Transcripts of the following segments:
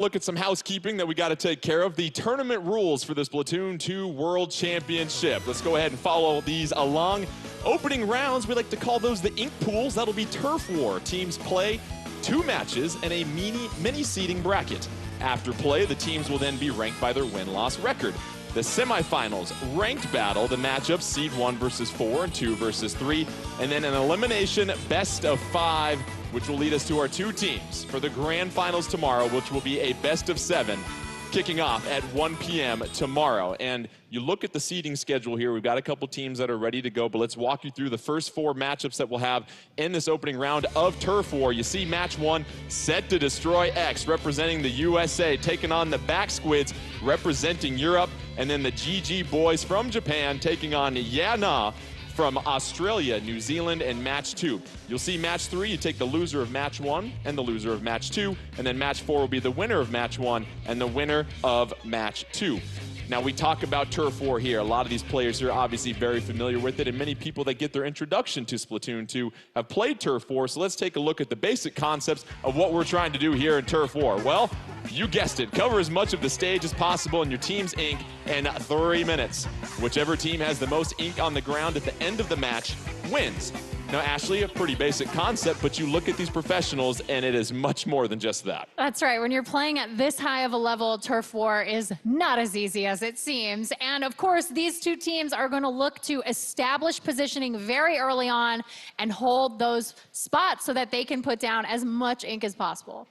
Look at some housekeeping that we got to take care of. The tournament rules for the Splatoon 2 World Championship. Let's go ahead and follow these along. Opening rounds, we like to call those the ink pools. That'll be turf war. Teams play 2 matches and a mini seeding bracket. After play, the teams will then be ranked by their win-loss record. The semifinals, ranked battle, the matchups seed 1 versus 4 and 2 versus 3, and then an elimination best of 5, which will lead us to our 2 teams for the grand finals tomorrow, which will be a best of 7, kicking off at 1 p.m. tomorrow. And you look at the seeding schedule here, we've got a couple teams that are ready to go, but let's walk you through the first 4 matchups that we'll have in this opening round of Turf War. You see match 1, Set to Destroy X, representing the USA, taking on the Back Squids, representing Europe, and then the GG Boys from Japan, taking on Yeah Nah from Australia, New Zealand, and match 2. You'll see match 3, you take the loser of match 1 and the loser of match 2, and then match 4 will be the winner of match 1 and the winner of match 2. Now, we talk about Turf War here. A lot of these players are obviously very familiar with it, and many people that get their introduction to Splatoon 2 have played Turf War, so let's take a look at the basic concepts of what we're trying to do here in Turf War. Well, you guessed it, cover as much of the stage as possible in your team's ink in 3 minutes. Whichever team has the most ink on the ground at the end of the match wins. Now, Ashley, a pretty basic concept, but you look at these professionals and it is much more than just that. That's right. When you're playing at this high of a level, Turf War is not as easy as it seems. And of course, these 2 teams are going to look to establish positioning very early on and hold those spots so that they can put down as much ink as possible.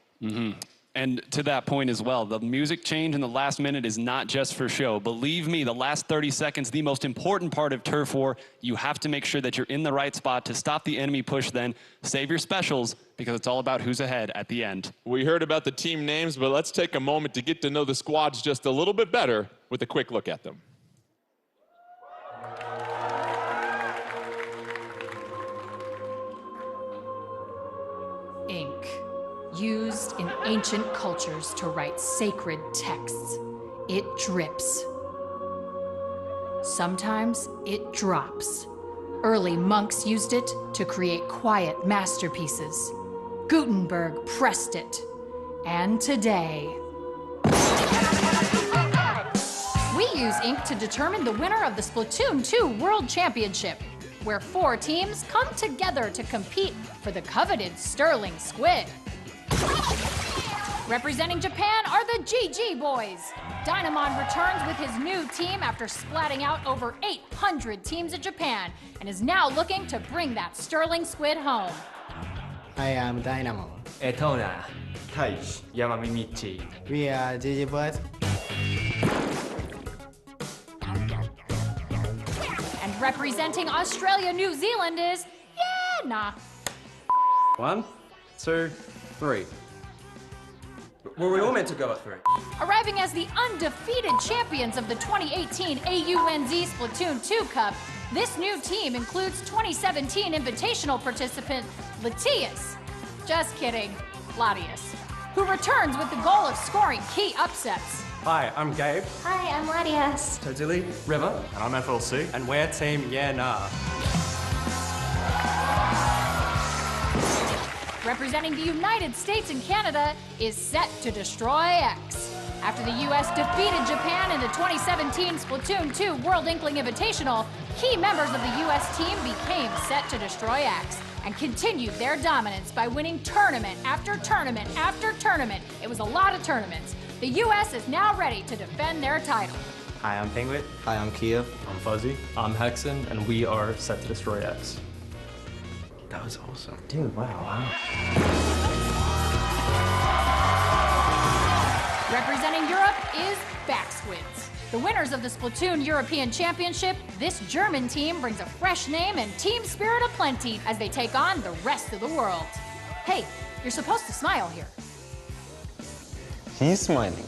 And to that point as well, the music change in the last minute is not just for show. Believe me, the last 30 seconds, the most important part of Turf War. You have to make sure that you're in the right spot to stop the enemy push, then save your specials, because it's all about who's ahead at the end. We heard about the team names, but let's take a moment to get to know the squads just a little bit better with a quick look at them. Ink. Used in ancient cultures to write sacred texts. It drips. Sometimes it drops. Early monks used it to create quiet masterpieces. Gutenberg pressed it. And today, we use ink to determine the winner of the Splatoon 2 World Championship, where 4 teams come together to compete for the coveted Sterling Squid. Representing Japan are the GG Boys. Dynamon returns with his new team after splatting out over 800 teams in Japan and is now looking to bring that Sterling Squid home. I am Dynamo. Etona. Taichi. Yamamichi. We are GG Boys. And representing Australia, New Zealand is Yeah Nah. 1, 2, 3. Were we all meant to go at 3? Arriving as the undefeated champions of the 2018 AUNZ Splatoon 2 Cup, this new team includes 2017 Invitational participant Latias. Just kidding, Latias, who returns with the goal of scoring key upsets. Hi, I'm Gabe. Hi, I'm Latias. Totally. River. And I'm FLC. And we're Team Yeah Nah. Representing the United States and Canada is Set to Destroy X. After the US defeated Japan in the 2017 Splatoon 2 World Inkling Invitational, key members of the US team became Set to Destroy X and continued their dominance by winning tournament after tournament after tournament. It was a lot of tournaments. The US is now ready to defend their title. Hi, I'm Penguin. Hi, I'm Kiev. I'm Fuzzy. I'm Hexen, and we are Set to Destroy X. That was awesome. Dude, wow. Representing Europe is Back Squids. The winners of the Splatoon European Championship, this German team brings a fresh name and team spirit aplenty as they take on the rest of the world. Hey, you're supposed to smile here. He's smiling.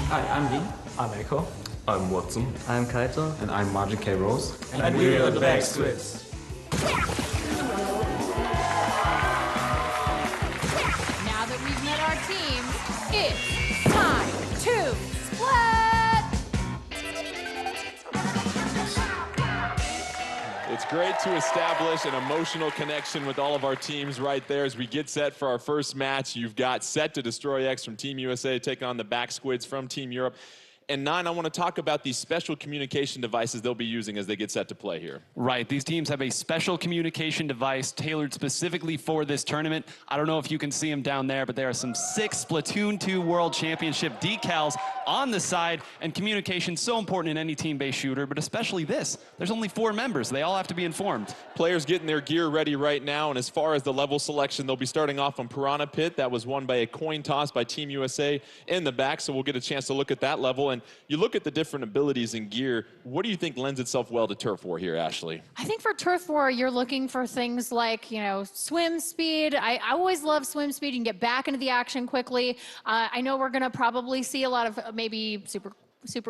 Hi, I'm Dean. I'm Eiko. I'm Watson. I'm Kaito. And I'm Magic K. Rose. And we are the Back Squids. Now that we've met our teams, it's time to split! It's great to establish an emotional connection with all of our teams right there as we get set for our first match. You've got Set to Destroy X from Team USA taking on the Back Squids from Team Europe. And 9, I want to talk about these special communication devices they'll be using as they get set to play here. Right, these teams have a special communication device tailored specifically for this tournament. I don't know if you can see them down there, but there are some 6 Splatoon 2 World Championship decals on the side, and communication so important in any team-based shooter, but especially this. There's only 4 members. They all have to be informed. Players getting their gear ready right now, and as far as the level selection, they'll be starting off on Piranha Pit. That was won by a coin toss by Team USA in the back, so we'll get a chance to look at that level. And you look at the different abilities in gear, what do you think lends itself well to Turf War here, Ashley? I think for Turf War, you're looking for things like, you know, swim speed. I always love swim speed. You can get back into the action quickly. I know we're going to probably see a lot of maybe super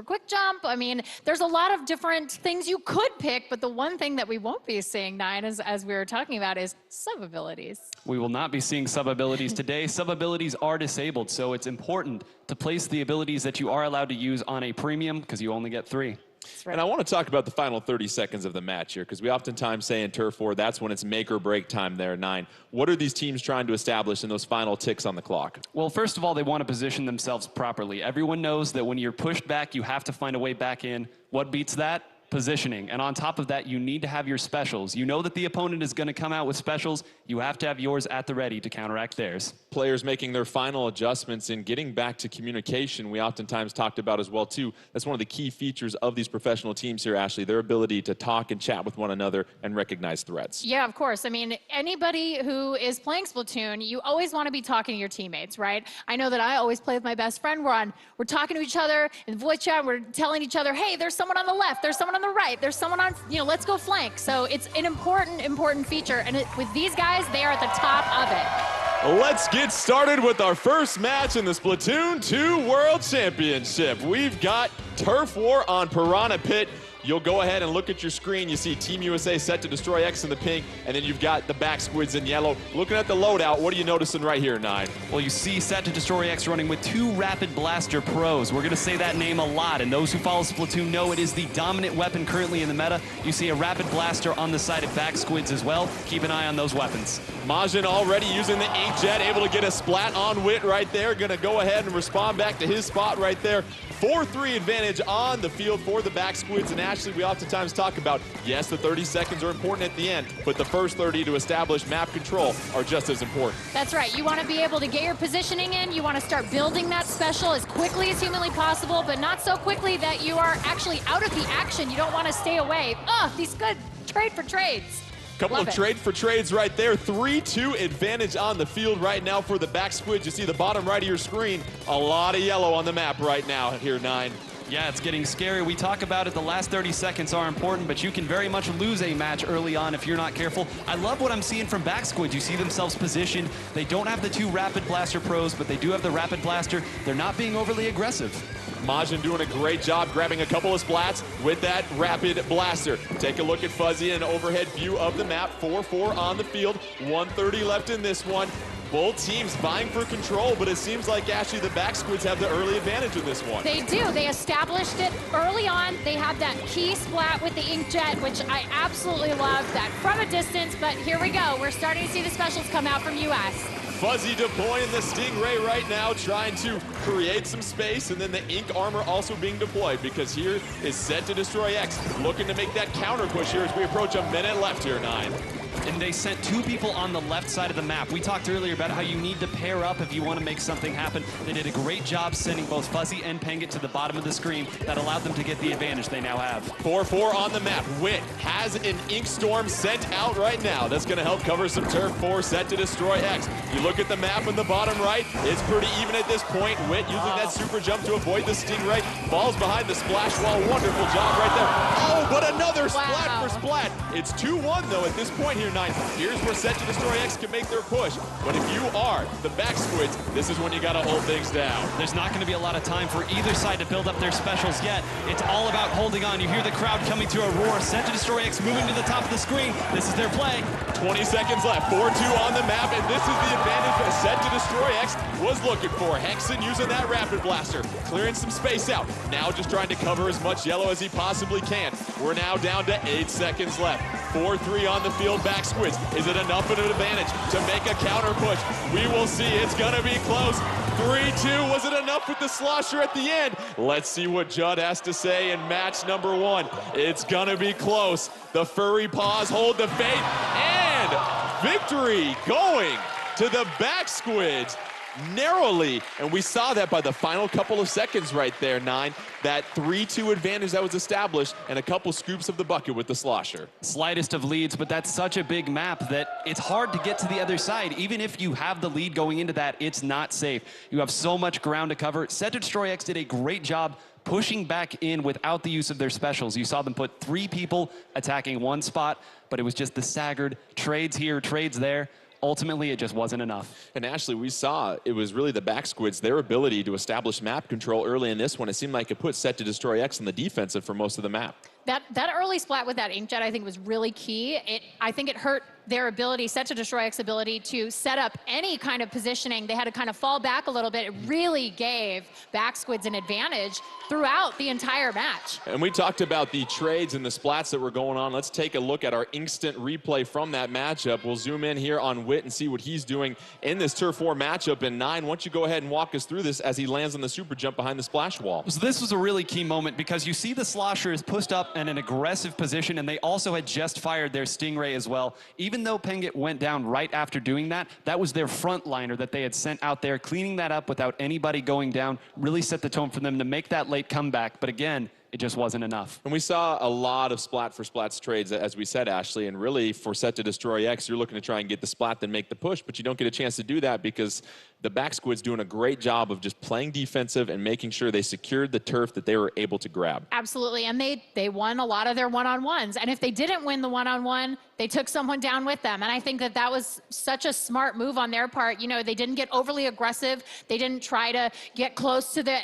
quick jump. I mean, there's a lot of different things you could pick, but the one thing that we won't be seeing, 9, as we were talking about, is sub-abilities. We will not be seeing sub-abilities today. Sub-abilities are disabled, so it's important to place the abilities that you are allowed to use on a premium, because you only get 3. Right. And I want to talk about the final 30 seconds of the match here, because we oftentimes say in Turf War, that's when it's make or break time there, 9. What are these teams trying to establish in those final ticks on the clock? Well, first of all, they want to position themselves properly. Everyone knows that when you're pushed back, you have to find a way back in. What beats that? Positioning. And on top of that, you need to have your specials. You know that the opponent is going to come out with specials. You have to have yours at the ready to counteract theirs. Players making their final adjustments and getting back to communication, we oftentimes talked about as well, too. That's one of the key features of these professional teams here, Ashley, their ability to talk and chat with one another and recognize threats. Yeah, of course. I mean, anybody who is playing Splatoon, you always want to be talking to your teammates, right? I know that I always play with my best friend. We're talking to each other in voice chat. We're telling each other, hey, there's someone on the left, there's someone on the right, there's someone on, you know, let's go flank. So it's an important feature. And with these guys, they are at the top of it. Let's get started with our first match in the Splatoon 2 World Championship. We've got Turf War on Piranha Pit. You'll go ahead and look at your screen. You see Team USA Set to Destroy X in the pink, and then you've got the Back Squids in yellow. Looking at the loadout, what are you noticing right here, 9? Well, you see Set to Destroy X running with 2 Rapid Blaster Pros. We're going to say that name a lot, and those who follow Splatoon know it is the dominant weapon currently in the meta. You see a Rapid Blaster on the side of Back Squids as well. Keep an eye on those weapons. Majin already using the Inkjet, able to get a splat on Wit right there. Going to go ahead and respond back to his spot right there. 4-3 advantage on the field for the Back Squids. And Ashley, we oftentimes talk about, yes, the 30 seconds are important at the end, but the first 30 to establish map control are just as important. That's right. You want to be able to get your positioning in. You want to start building that special as quickly as humanly possible, but not so quickly that you are actually out of the action. You don't want to stay away. Oh, these good trade for trades. Couple Love of it. trade for trades right there. 3-2 advantage on the field right now for the Back Squids. You see the bottom right of your screen. A lot of yellow on the map right now here, 9. Yeah, it's getting scary. We talk about it. The last 30 seconds are important, but you can very much lose a match early on if you're not careful. I love what I'm seeing from Back Squids. You see themselves positioned. They don't have the 2 Rapid Blaster Pros, but they do have the Rapid Blaster. They're not being overly aggressive. Majin doing a great job grabbing a couple of splats with that Rapid Blaster. Take a look at Fuzzy, an overhead view of the map. 4-4 on the field, 130 left in this one. Both teams vying for control, but it seems like actually the Back Squids have the early advantage in this one. They do. They established it early on. They had that key splat with the Inkjet, which I absolutely love that from a distance, but here we go. We're starting to see the specials come out from US. Fuzzy deploying the Stingray right now, trying to create some space, and then the Ink Armor also being deployed, because here is Set to Destroy X, looking to make that counter push here as we approach a minute left here, 9. And they sent 2 people on the left side of the map. We talked earlier about how you need to pair up if you want to make something happen. They did a great job sending both Fuzzy and Pengit to the bottom of the screen. That allowed them to get the advantage they now have. 4-4 on the map. Wit has an Ink Storm sent out right now. That's going to help cover some turf for Set to Destroy X. You look at the map in the bottom right, it's pretty even at this point. Wit using that super jump to avoid the Stingray. Falls behind the splash wall. Wonderful job right there. Oh, but another splat for Splat. It's 2-1 though at this point here. here, 9. Here's where Set to Destroy X can make their push. But if you are the back squids, this is when you gotta hold things down. There's not going to be a lot of time for either side to build up their specials yet. It's all about holding on. You hear the crowd coming to a roar. Set to Destroy X moving to the top of the screen. This is their play. 20 seconds left, 4-2 on the map, and this is the advantage that Set to Destroy X was looking for. Hexen using that Rapid Blaster, clearing some space out. Now just trying to cover as much yellow as he possibly can. We're now down to 8 seconds left. 4-3 on the field, back squids. Is it enough of an advantage to make a counter push? We will see. It's gonna be close. 3-2, was it enough with the slosher at the end? Let's see what Judd has to say in match number 1. It's gonna be close. The furry paws hold the fate, and victory going to the back squids narrowly, and we saw that by the final couple of seconds right there, 9. That 3-2 advantage that was established, and a couple scoops of the bucket with the slosher. Slightest of leads, but that's such a big map that it's hard to get to the other side. Even if you have the lead going into that, it's not safe. You have so much ground to cover. Set to Destroy X did a great job pushing back in without the use of their specials. You saw them put 3 people attacking 1 spot, but it was just the staggered trades here, trades there. Ultimately, it just wasn't enough. And Ashley, we saw it was really the back squids, their ability to establish map control early in this one. It seemed like it put Set to Destroy X on the defensive for most of the map. That early splat with that inkjet, I think, was really key. I think it hurt their ability, Set to Destroy X's ability to set up any kind of positioning. They had to kind of fall back a little bit. It really gave back squids an advantage throughout the entire match. And we talked about the trades and the splats that were going on. Let's take a look at our instant replay from that matchup. We'll zoom in here on Witt and see what he's doing in this Turf War matchup. And 9, why don't you go ahead and walk us through this as he lands on the super jump behind the splash wall. So this was a really key moment because you see the slosher is pushed up in an aggressive position, and they also had just fired their Stingray as well. Even though Pengit went down right after doing that, that was their frontliner that they had sent out there. Cleaning that up without anybody going down really set the tone for them to make that late comeback. But again, it just wasn't enough. And we saw a lot of splat for splats trades, as we said, Ashley, and really for Set to Destroy X, you're looking to try and get the splat, then make the push, but you don't get a chance to do that because the back squid's doing a great job of just playing defensive and making sure they secured the turf that they were able to grab. Absolutely, and they won a lot of their one-on-ones, and if they didn't win the one-on-one, they took someone down with them, and I think that was such a smart move on their part. You know, they didn't get overly aggressive. They didn't try to get close to the,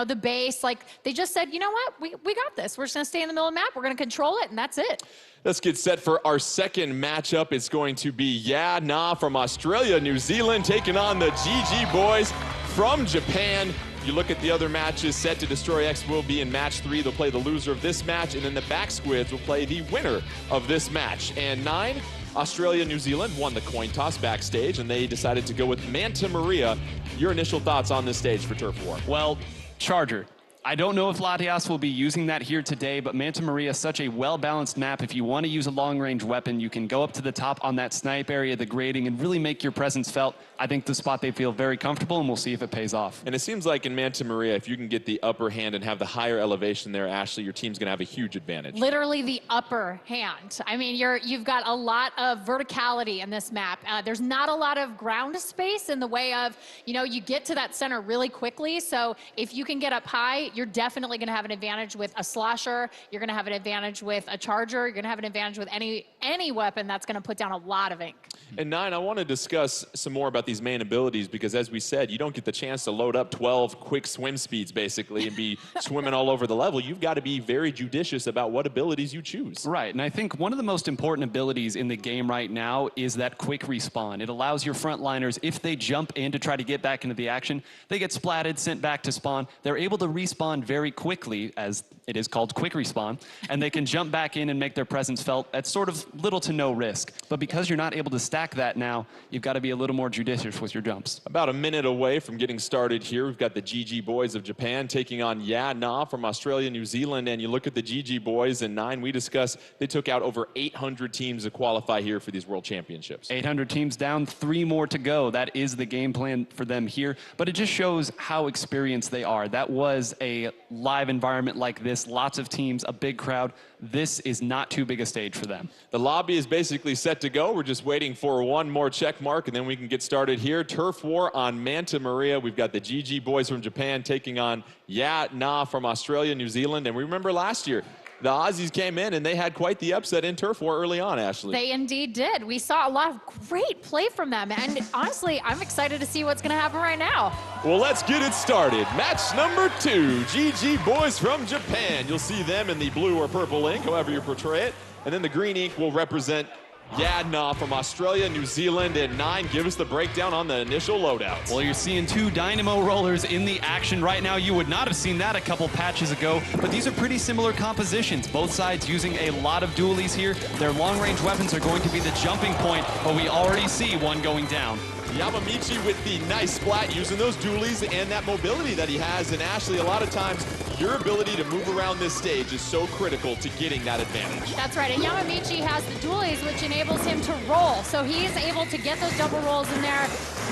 the base. Like, they just said, you know what, we got this. We're just gonna stay in the middle of the map. We're gonna control it, and that's it. Let's get set for our second matchup. It's going to be Yeah Nah from Australia, New Zealand, taking on the GG boys from Japan. You look at the other matches, Set to Destroy X will be in match 3. They'll play the loser of this match, and then the back squids will play the winner of this match. And 9, Australia, New Zealand won the coin toss backstage, and they decided to go with Manta Maria. Your initial thoughts on this stage for Turf War? Well, Charger. I don't know if Latias will be using that here today, but Manta Maria is such a well-balanced map. If you want to use a long-range weapon, you can go up to the top on that snipe area, the grading, and really make your presence felt. I think the spot they feel very comfortable, and we'll see if it pays off. And it seems like in Manta Maria, if you can get the upper hand and have the higher elevation there, Ashley, your team's going to have a huge advantage. Literally the upper hand. I mean, you've got a lot of verticality in this map. There's not a lot of ground space in the way of, you get to that center really quickly. So if you can get up high, you're definitely going to have an advantage with a slosher. You're going to have an advantage with a charger. You're going to have an advantage with any weapon that's going to put down a lot of ink. And 9, I want to discuss some more about these main abilities because, as we said, you don't get the chance to load up 12 quick swim speeds, basically, and be swimming all over the level. You've got to be very judicious about what abilities you choose. Right, and I think one of the most important abilities in the game right now is that quick respawn. It allows your frontliners, if they jump in to try to get back into the action, they get splatted, sent back to spawn. They're able to respawn very quickly, as it is called quick respawn, and they can jump back in and make their presence felt at sort of little to no risk. But because you're not able to stack that now, you've got to be a little more judicious with your jumps. About a minute away from getting started here, we've got the GG boys of Japan taking on Yeah Nah from Australia, New Zealand, and you look at the GG boys, and 9, we discussed, they took out over 800 teams to qualify here for these World Championships. 800 teams down, 3 more to go. That is the game plan for them here, but it just shows how experienced they are. That was a live environment like this, lots of teams, a big crowd. This is not too big a stage for them. The lobby is basically set to go. We're just waiting for one more check mark, and then we can get started here. Turf War on Manta Maria. We've got the GG boys from Japan taking on Yeah Nah from Australia, New Zealand. And we remember last year, the Aussies came in and they had quite the upset in Turf War early on, Ashley. They indeed did. We saw a lot of great play from them. And honestly, I'm excited to see what's going to happen right now. Well, let's get it started. Match number 2, GG Boys from Japan. You'll see them in the blue or purple ink, however you portray it. And then the green ink will represent Yadna from Australia, New Zealand, and 9. Give us the breakdown on the initial loadouts. Well, you're seeing 2 Dynamo rollers in the action right now. You would not have seen that a couple patches ago, but these are pretty similar compositions. Both sides using a lot of dualies here. Their long-range weapons are going to be the jumping point, but we already see one going down. Yamamichi with the nice splat, using those dualies and that mobility that he has. And Ashley, a lot of times, your ability to move around this stage is so critical to getting that advantage. That's right, and Yamamichi has the dualies, which enables him to roll. So he's able to get those double rolls in there,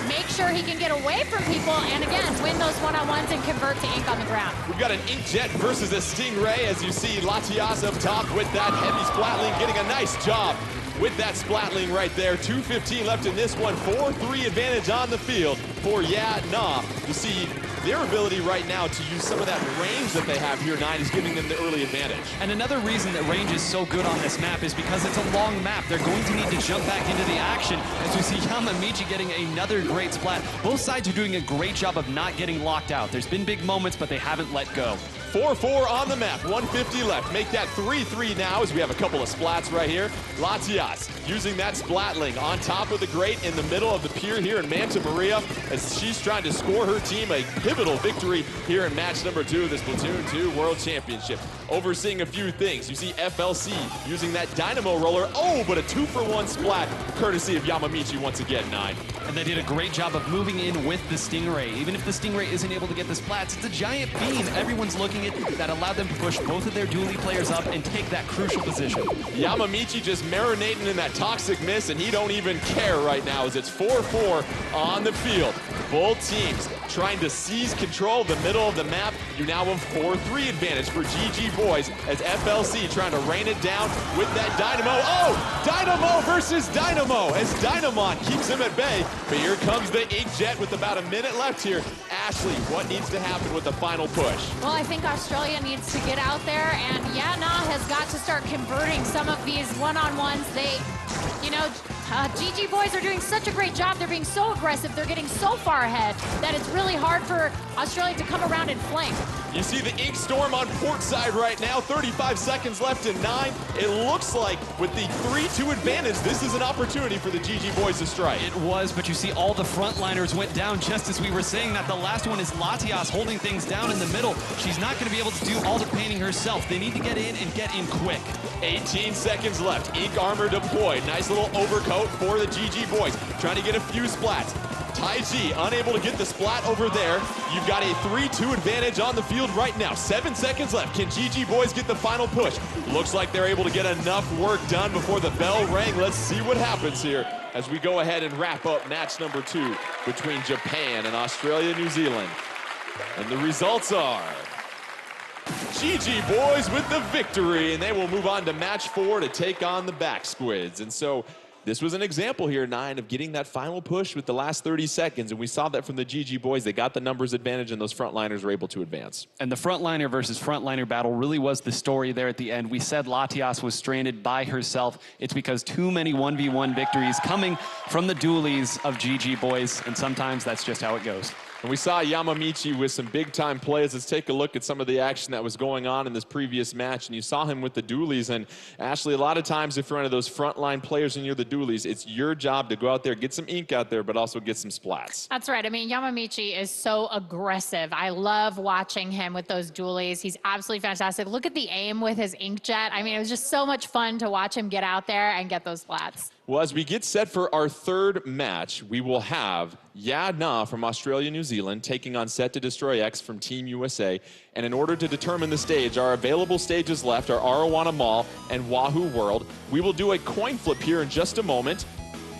make sure he can get away from people, and again, win those one-on-ones and convert to ink on the ground. We've got an Inkjet versus a Stingray, as you see Latias up top with that heavy splatling, getting a nice job with that splatling right there. 2:15 left in this one. 4-3 advantage on the field for Yadna. You see their ability right now to use some of that range that they have here, 9, is giving them the early advantage. And another reason that range is so good on this map is because it's a long map. They're going to need to jump back into the action, as we see Yamamichi getting another great splat. Both sides are doing a great job of not getting locked out. There's been big moments, but they haven't let go. 4-4 on the map, 150 left. Make that 3-3 now, as we have a couple of splats right here. Latias using that splatling on top of the grate in the middle of the pier here in Manta Maria, as she's trying to score her team a pivotal victory here in match number 2 of the Splatoon 2 World Championship. Overseeing a few things. You see FLC using that Dynamo roller. Oh, but a 2-for-1 splat, courtesy of Yamamichi once again, 9. And they did a great job of moving in with the Stingray. Even if the Stingray isn't able to get the splats, it's a giant beam everyone's looking at that allowed them to push both of their dually players up and take that crucial position. Yamamichi just marinating in that toxic miss, and he don't even care right now, as it's 4-4 on the field. Both teams trying to seize control of the middle of the map. You now have 4-3 advantage for GG Boys, as FLC trying to rain it down with that Dynamo. Oh, Dynamo versus Dynamo, as Dynamon keeps him at bay. But here comes the Inkjet with about a minute left here. Ashley, what needs to happen with the final push? Well, I think Australia needs to get out there, and Yadna has got to start converting some of these one-on-ones. GG Boys are doing such a great job. They're being so aggressive. They're getting so far ahead that it's really hard for Australia to come around and flank. You see the Ink Storm on port side right now. 35 seconds left in 9. It looks like with the 3-2 advantage, this is an opportunity for the GG Boys to strike. It was, but you see all the frontliners went down just as we were saying that. The last one is Latias holding things down in the middle. She's not going to be able to do all the painting herself. They need to get in and get in quick. 18 seconds left. Ink armor deployed. Nice little overcoat for the GG Boys. Trying to get a few splats. Taiji unable to get the splat over there. You've got a 3-2 advantage on the field right now. 7 seconds left. Can GG Boys get the final push? Looks like they're able to get enough work done before the bell rang. Let's see what happens here as we go ahead and wrap up match number 2 between Japan and Australia, New Zealand. And the results are GG Boys with the victory, and they will move on to match 4 to take on the Back Squids. And so this was an example here, 9, of getting that final push with the last 30 seconds, and we saw that from the GG Boys. They got the numbers advantage, and those frontliners were able to advance. And the frontliner versus frontliner battle really was the story there at the end. We said Latias was stranded by herself. It's because too many 1v1 victories coming from the dualies of GG Boys, and sometimes that's just how it goes. And we saw Yamamichi with some big-time plays. Let's take a look at some of the action that was going on in this previous match. And you saw him with the dualies. And Ashley, a lot of times if you're one of those frontline players and you're the dualies, it's your job to go out there, get some ink out there, but also get some splats. That's right. I mean, Yamamichi is so aggressive. I love watching him with those dualies. He's absolutely fantastic. Look at the aim with his Inkjet. I mean, it was just so much fun to watch him get out there and get those splats. Well, as we get set for our third match, we will have Yadna from Australia, New Zealand, taking on Set to Destroy X from Team USA. And in order to determine the stage, our available stages left are Arowana Mall and Wahoo World. We will do a coin flip here in just a moment.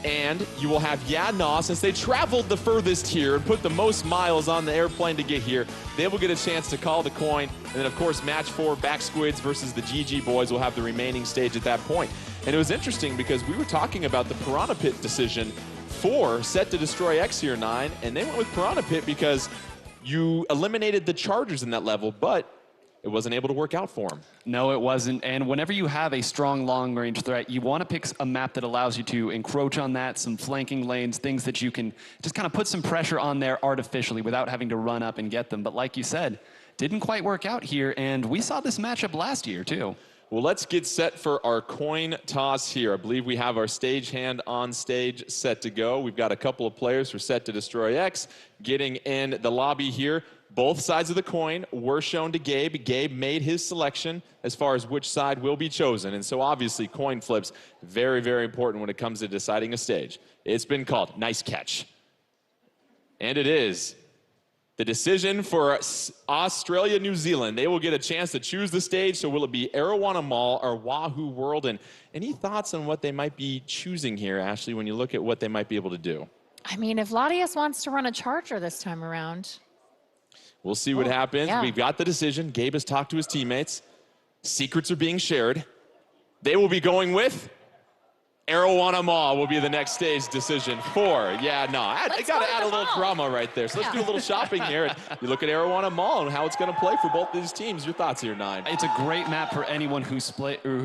And you will have Yadna, since they traveled the furthest here and put the most miles on the airplane to get here, they will get a chance to call the coin. And then, of course, match 4, Back Squids versus the GG Boys will have the remaining stage at that point. And it was interesting because we were talking about the Piranha Pit decision for Set to Destroy X here, 9, and they went with Piranha Pit because you eliminated the chargers in that level, but it wasn't able to work out for him. No, it wasn't. And whenever you have a strong long-range threat, you want to pick a map that allows you to encroach on that, some flanking lanes, things that you can just kind of put some pressure on there artificially without having to run up and get them. But like you said, didn't quite work out here, and we saw this matchup last year, too. Well, let's get set for our coin toss here. I believe we have our stagehand on stage set to go. We've got a couple of players for Set to Destroy X getting in the lobby here. Both sides of the coin were shown to Gabe. Gabe made his selection as far as which side will be chosen. And so obviously coin flips, very, very important when it comes to deciding a stage. It's been called. Nice catch. And it is the decision for Australia, New Zealand. They will get a chance to choose the stage. So will it be Arowana Mall or Wahoo World? And any thoughts on what they might be choosing here, Ashley, when you look at what they might be able to do? I mean, if Latias wants to run a Charger this time around. We'll see what happens. yeah. We've got the decision. Gabe has talked to his teammates. Secrets are being shared. They will be going with Arowana Mall will be the next stage decision for, I got to add a little drama right there. So let's do a little shopping here. And you look at Arowana Mall and how it's going to play for both these teams. Your thoughts here, Nine? It's a great map for anyone who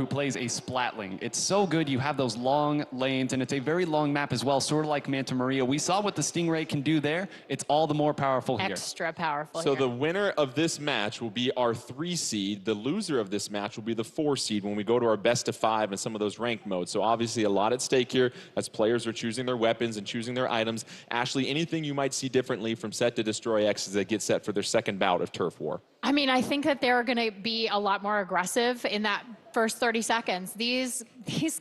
plays a splatling. It's so good. You have those long lanes, and it's a very long map as well, sort of like Manta Maria. We saw what the Stingray can do there. It's all the more powerful here. Extra powerful So here. the winner of this match will be our 3 seed. The loser of this match will be the 4 seed when we go to our best of 5 and some of those ranked modes. So obviously a lot at stake here as players are choosing their weapons and choosing their items. Ashley, anything you might see differently from Set to Destroy X as they get set for their second bout of Turf War? I mean, I think that they're going to be a lot more aggressive in that first 30 seconds. These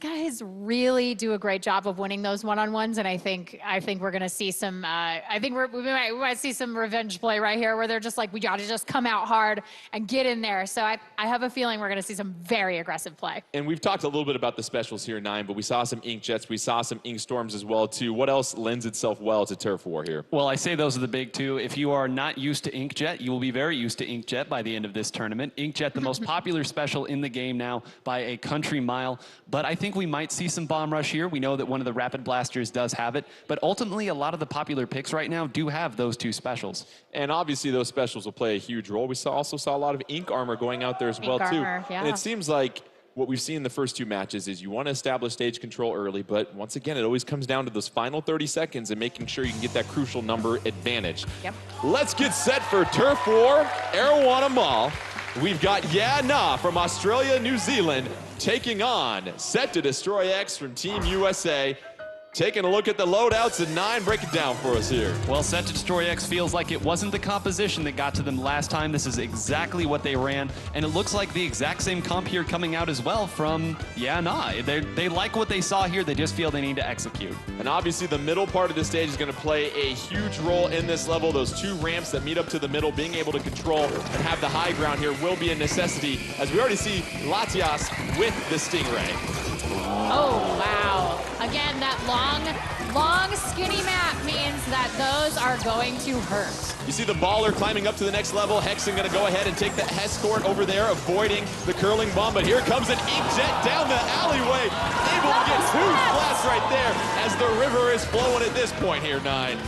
guys really do a great job of winning those one-on-ones, and I think we're going to see some. I think we might see some revenge play right here, where they're just like, we got to just come out hard and get in there. So I have a feeling we're going to see some very aggressive play. And we've talked a little bit about the specials here, Nine, but we saw some Ink Jets, we saw some Ink Storms as well too. What else lends itself well to Turf War here? Well, I say those are the big two. If you are not used to Inkjet, you will be very used to Inkjet by the end of this tournament. Inkjet, the most popular special in the game now by a country mile. But I think we might see some Bomb Rush here. We know that one of the Rapid Blasters does have it. But ultimately, a lot of the popular picks right now do have those two specials. And obviously, those specials will play a huge role. We also saw a lot of Ink Armor going out there as well, too. Armor, yeah. And it seems like what we've seen in the first 2 matches is you want to establish stage control early, but once again, it always comes down to those final 30 seconds and making sure you can get that crucial number advantage. Yep. Let's get set for Turf War, Arowana Mall. We've got Yeah Nah from Australia, New Zealand, taking on Set to Destroy X from Team USA. Taking a look at the loadouts, and Nine, break it down for us here. Well, Set to Destroy X feels like it wasn't the composition that got to them last time. This is exactly what they ran, and it looks like the exact same comp here coming out as well from Yeah Nah. They like what they saw here. They just feel they need to execute. And obviously the middle part of the stage is going to play a huge role in this level. Those 2 ramps that meet up to the middle, being able to control and have the high ground here will be a necessity, as we already see Latias with the Stingray. Oh, wow. Again, that long, skinny map means that those are going to hurt. You see the baller climbing up to the next level. Hexen going to go ahead and take the escort over there, avoiding the curling bomb. But here comes an Inkjet down the alleyway, able to get 2 splats right there as the river is flowing at this point here, Nine.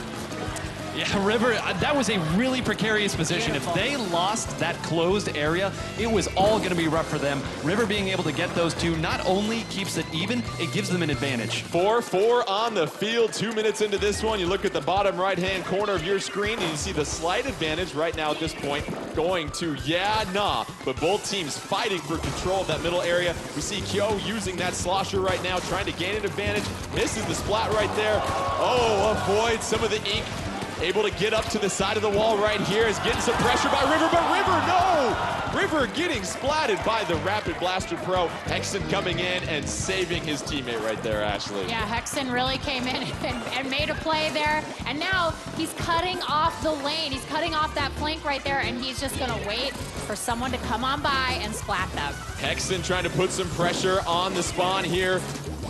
Yeah, River, that was a really precarious position. Beautiful. If they lost that closed area, it was all going to be rough for them. River being able to get those 2 not only keeps it even, it gives them an advantage. 4-4 on the field, 2 minutes into this one. You look at the bottom right-hand corner of your screen, and you see the slight advantage right now at this point going to Yeah Nah. But both teams fighting for control of that middle area. We see Kyo using that slosher right now, trying to gain an advantage. Misses the splat right there. Oh, avoids some of the ink. Able to get up to the side of the wall right here, is getting some pressure by River, but River, no! River getting splatted by the Rapid Blaster Pro. Hexen coming in and saving his teammate right there, Ashley. Yeah, Hexen really came in and made a play there. And now he's cutting off the lane. He's cutting off that flank right there, and he's just gonna wait for someone to come on by and splat them. Hexen trying to put some pressure on the spawn here.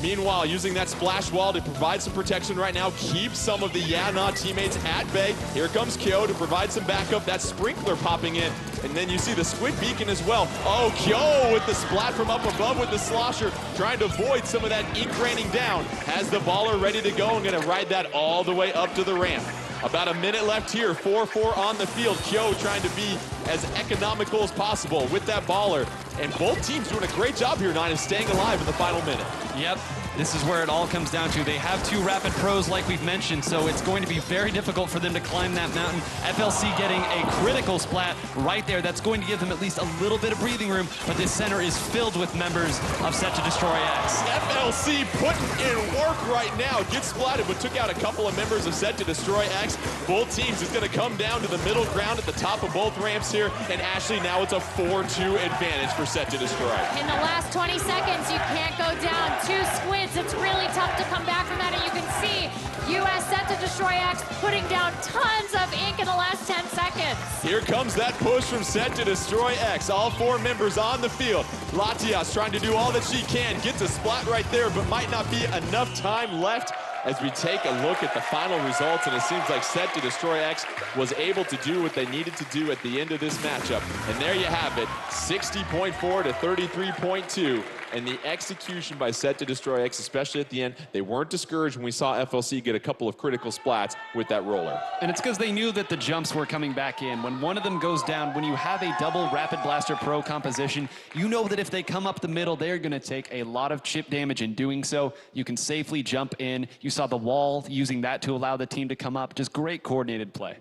Meanwhile, using that splash wall to provide some protection right now, keep some of the Yeah Nah teammates at bay. Here comes Kyo to provide some backup. That sprinkler popping in. And then you see the squid beacon as well. Oh, Kyo with the splat from up above with the slosher, trying to avoid some of that ink raining down. Has the baller ready to go and gonna ride that all the way up to the ramp. About a minute left here, 4-4 on the field. Kyo trying to be as economical as possible with that baller. And both teams doing a great job here, Nine, of staying alive in the final minute. Yep, this is where it all comes down to. They have two rapid pros like we've mentioned, so it's going to be very difficult for them to climb that mountain. FLC getting a critical splat right there. That's going to give them at least a little bit of breathing room, but this center is filled with members of Set to Destroy X. FLC putting in work right now. Gets splatted, but took out a couple of members of Set to Destroy X. Both teams is going to come down to the middle ground at the top of both ramps here. And Ashley, now it's a 4-2 advantage for Set to Destroy. In the last 20 seconds, you can't go down. Two squids, it's really tough to come back from that, and you can see US Set to Destroy X putting down tons of ink in the last 10 seconds. Here comes that push from Set to Destroy X. All four members on the field. Latias trying to do all that she can. Gets a splat right there, but might not be enough time left as we take a look at the final results, and it seems like Set to Destroy X was able to do what they needed to do at the end of this matchup. And there you have it, 60.4 to 33.2. And the execution by Set to Destroy X, especially at the end, they weren't discouraged when we saw FLC get a couple of critical splats with that roller. And it's because they knew that the jumps were coming back in. When one of them goes down, when you have a double Rapid Blaster Pro composition, you know that if they come up the middle, they're going to take a lot of chip damage in doing so. You can safely jump in. You saw the wall, using that to allow the team to come up. Just great coordinated play.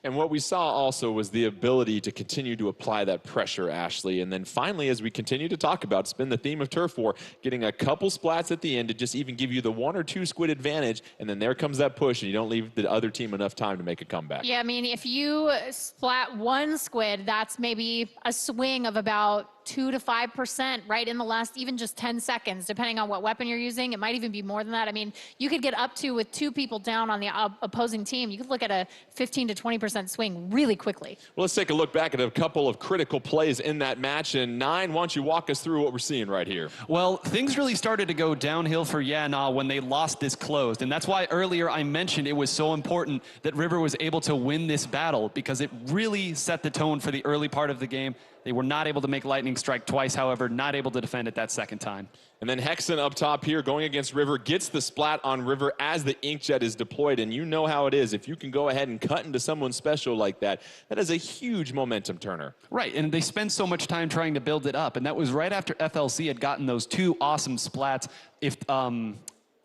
And what we saw also was the ability to continue to apply that pressure, Ashley. And then finally, as we continue to talk about, it's been the theme of Turf War, getting a couple splats at the end to just even give you the 1 or 2 squid advantage. And then there comes that push, and you don't leave the other team enough time to make a comeback. Yeah, I mean, if you splat one squid, that's maybe a swing of about 2 to 5% right in the last even just 10 seconds, depending on what weapon you're using. It might even be more than that. I mean, you could get up to, with 2 people down on the opposing team, you could look at a 15 to 20% swing really quickly. Well, let's take a look back at a couple of critical plays in that match. And Nine, why don't you walk us through what we're seeing right here? Well, things really started to go downhill for Yana when they lost this closed. And that's why earlier I mentioned it was so important that River was able to win this battle, because it really set the tone for the early part of the game. They were not able to make lightning strike twice, however, not able to defend it that second time. And then Hexen up top here going against River, gets the splat on River as the inkjet is deployed. And you know how it is. If you can go ahead and cut into someone special like that, that is a huge momentum turner. Right, and they spend so much time trying to build it up. And that was right after FLC had gotten those 2 awesome splats. If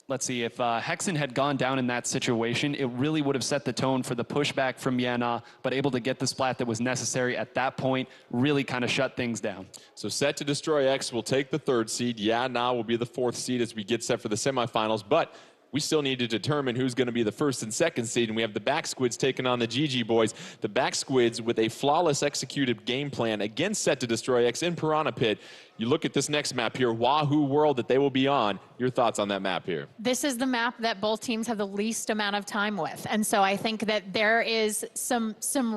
let's see, if Hexen had gone down in that situation, it really would have set the tone for the pushback from Yana, but able to get the splat that was necessary at that point really kind of shut things down. So Set to Destroy X will take the 3rd seed. Yana will be the 4th seed as we get set for the semifinals, but we still need to determine who's going to be the 1st and 2nd seed, and we have the Back Squids taking on the GG Boys. The Back Squids with a flawless executed game plan against Set to Destroy X in Piranha Pit. You look at this next map here, Wahoo World, that they will be on. Your thoughts on that map here? This is the map that both teams have the least amount of time with. And so I think that there is some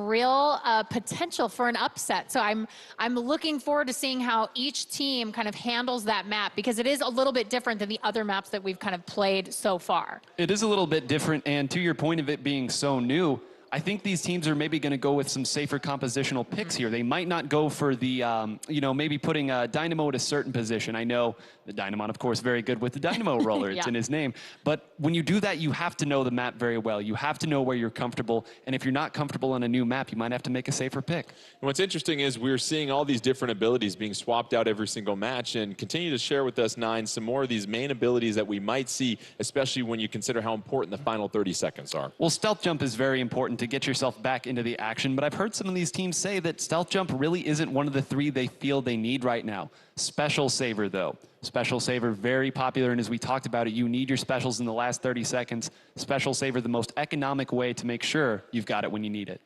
real potential for an upset. So I'm looking forward to seeing how each team kind of handles that map, because it is a little bit different than the other maps that we've kind of played so far. It is a little bit different, and to your point of it being so new, I think these teams are maybe going to go with some safer compositional picks here. They might not go for the, maybe putting Dynamo at a certain position. I know the Dynamon, of course, very good with the Dynamo roller. It's in his name. But when you do that, you have to know the map very well. You have to know where you're comfortable. And if you're not comfortable on a new map, you might have to make a safer pick. And what's interesting is we're seeing all these different abilities being swapped out every single match, and continue to share with us, Nine, some more of these main abilities that we might see, especially when you consider how important the final 30 seconds are. Well, Stealth Jump is very important to get yourself back into the action, but I've heard some of these teams say that Stealth Jump really isn't one of the 3 they feel they need right now. Special Saver, though. Special Saver, very popular, and as we talked about it, you need your specials in the last 30 seconds. Special Saver, the most economic way to make sure you've got it when you need it.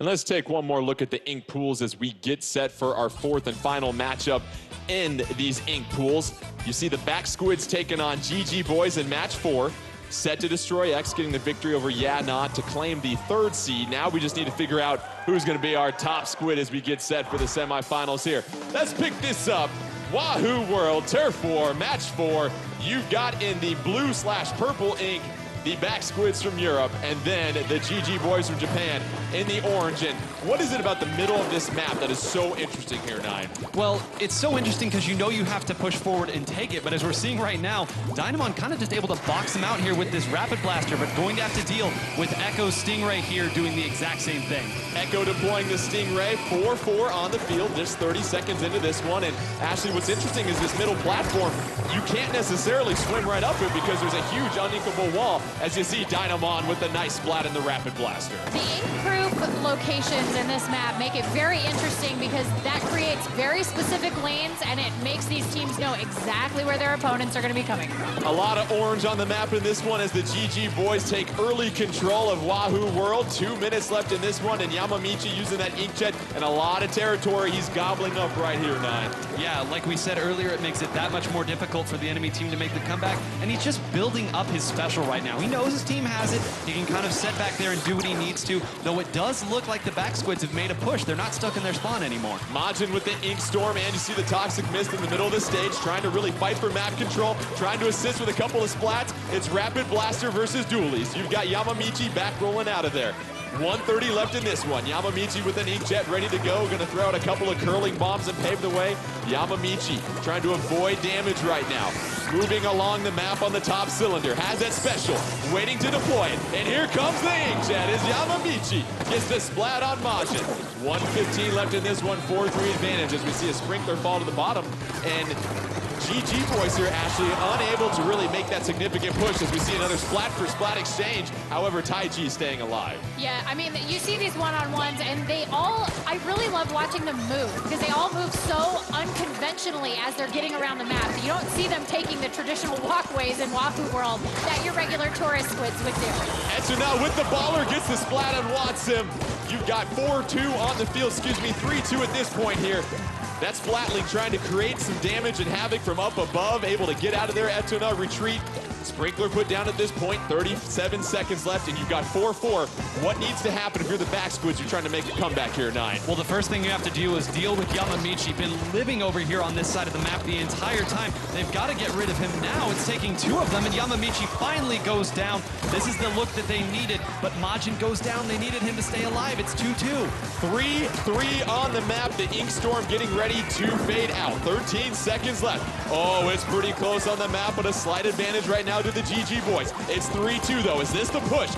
And let's take one more look at the ink pools as we get set for our 4th and final matchup in these ink pools. You see the Back Squids taking on GG Boys in match 4. Set to Destroy X getting the victory over Yana to claim the 3rd seed. Now we just need to figure out who's going to be our top squid as we get set for the semifinals here. Let's pick this up. Wahoo World Turf War match 4. You've got in the blue/purple ink the Back Squids from Europe, and then the GG Boys from Japan in the orange. And what is it about the middle of this map that is so interesting here, Nine? Well, it's so interesting because you know you have to push forward and take it, but as we're seeing right now, Dynamon kind of just able to box him out here with this Rapid Blaster, but going to have to deal with Echo's Stingray here doing the exact same thing. Echo deploying the Stingray, 4-4 on the field, just 30 seconds into this one. And Ashley, what's interesting is this middle platform, you can't necessarily swim right up it because there's a huge uninkable wall, as you see Dynamon with the nice splat in the Rapid Blaster. The ink-proof locations in this map make it very interesting because that creates very specific lanes and it makes these teams know exactly where their opponents are going to be coming from. A lot of orange on the map in this one as the GG Boys take early control of Wahoo World. 2 minutes left in this one, and Yamamichi using that inkjet and a lot of territory he's gobbling up right here, Nine. Yeah, like we said earlier, it makes it that much more difficult for the enemy team to make the comeback, and he's just building up his special right now. He knows his team has it. He can kind of set back there and do what he needs to, though it does look like the Back Squids have made a push. They're not stuck in their spawn anymore. Majin with the Ink Storm, and you see the Toxic Mist in the middle of the stage, trying to really fight for map control, trying to assist with a couple of splats. It's Rapid Blaster versus Dualies. You've got Yamamichi back rolling out of there. 1:30 left in this one. Yamamichi with an inkjet ready to go. Going to throw out a couple of curling bombs and pave the way. Yamamichi trying to avoid damage right now. Moving along the map on the top cylinder. Has that special. Waiting to deploy it. And here comes the inkjet as Yamamichi gets the splat on Majin. 1:15 left in this one. 4-3 advantage as we see a sprinkler fall to the bottom. And GG Boys here, Ashley, unable to really make that significant push as we see another splat for splat exchange. However, Taiji staying alive. Yeah, I mean, you see these one-on-ones, and they all, I really love watching them move, because they all move so unconventionally as they're getting around the map. You don't see them taking the traditional walkways in Wahoo World that your regular tourist squids would do. And so now with the baller, gets the splat on Watson. You've got 4-2 on the field, 3-2 at this point here. That's Flatling trying to create some damage and havoc from up above, able to get out of there. Etuna retreat. Sprinkler put down at this point, 37 seconds left, and you've got 4-4. What needs to happen if you're the Back Squids? You're trying to make a comeback here, Nine. Well, the first thing you have to do is deal with Yamamichi. Been living over here on this side of the map the entire time. They've got to get rid of him now. It's taking 2 of them, and Yamamichi finally goes down. This is the look that they needed, but Majin goes down. They needed him to stay alive. It's 2-2. 3-3 on the map. The Ink Storm getting ready to fade out. 13 seconds left. Oh, it's pretty close on the map, but a slight advantage right now to the GG Boys. It's 3-2 though. Is this the push?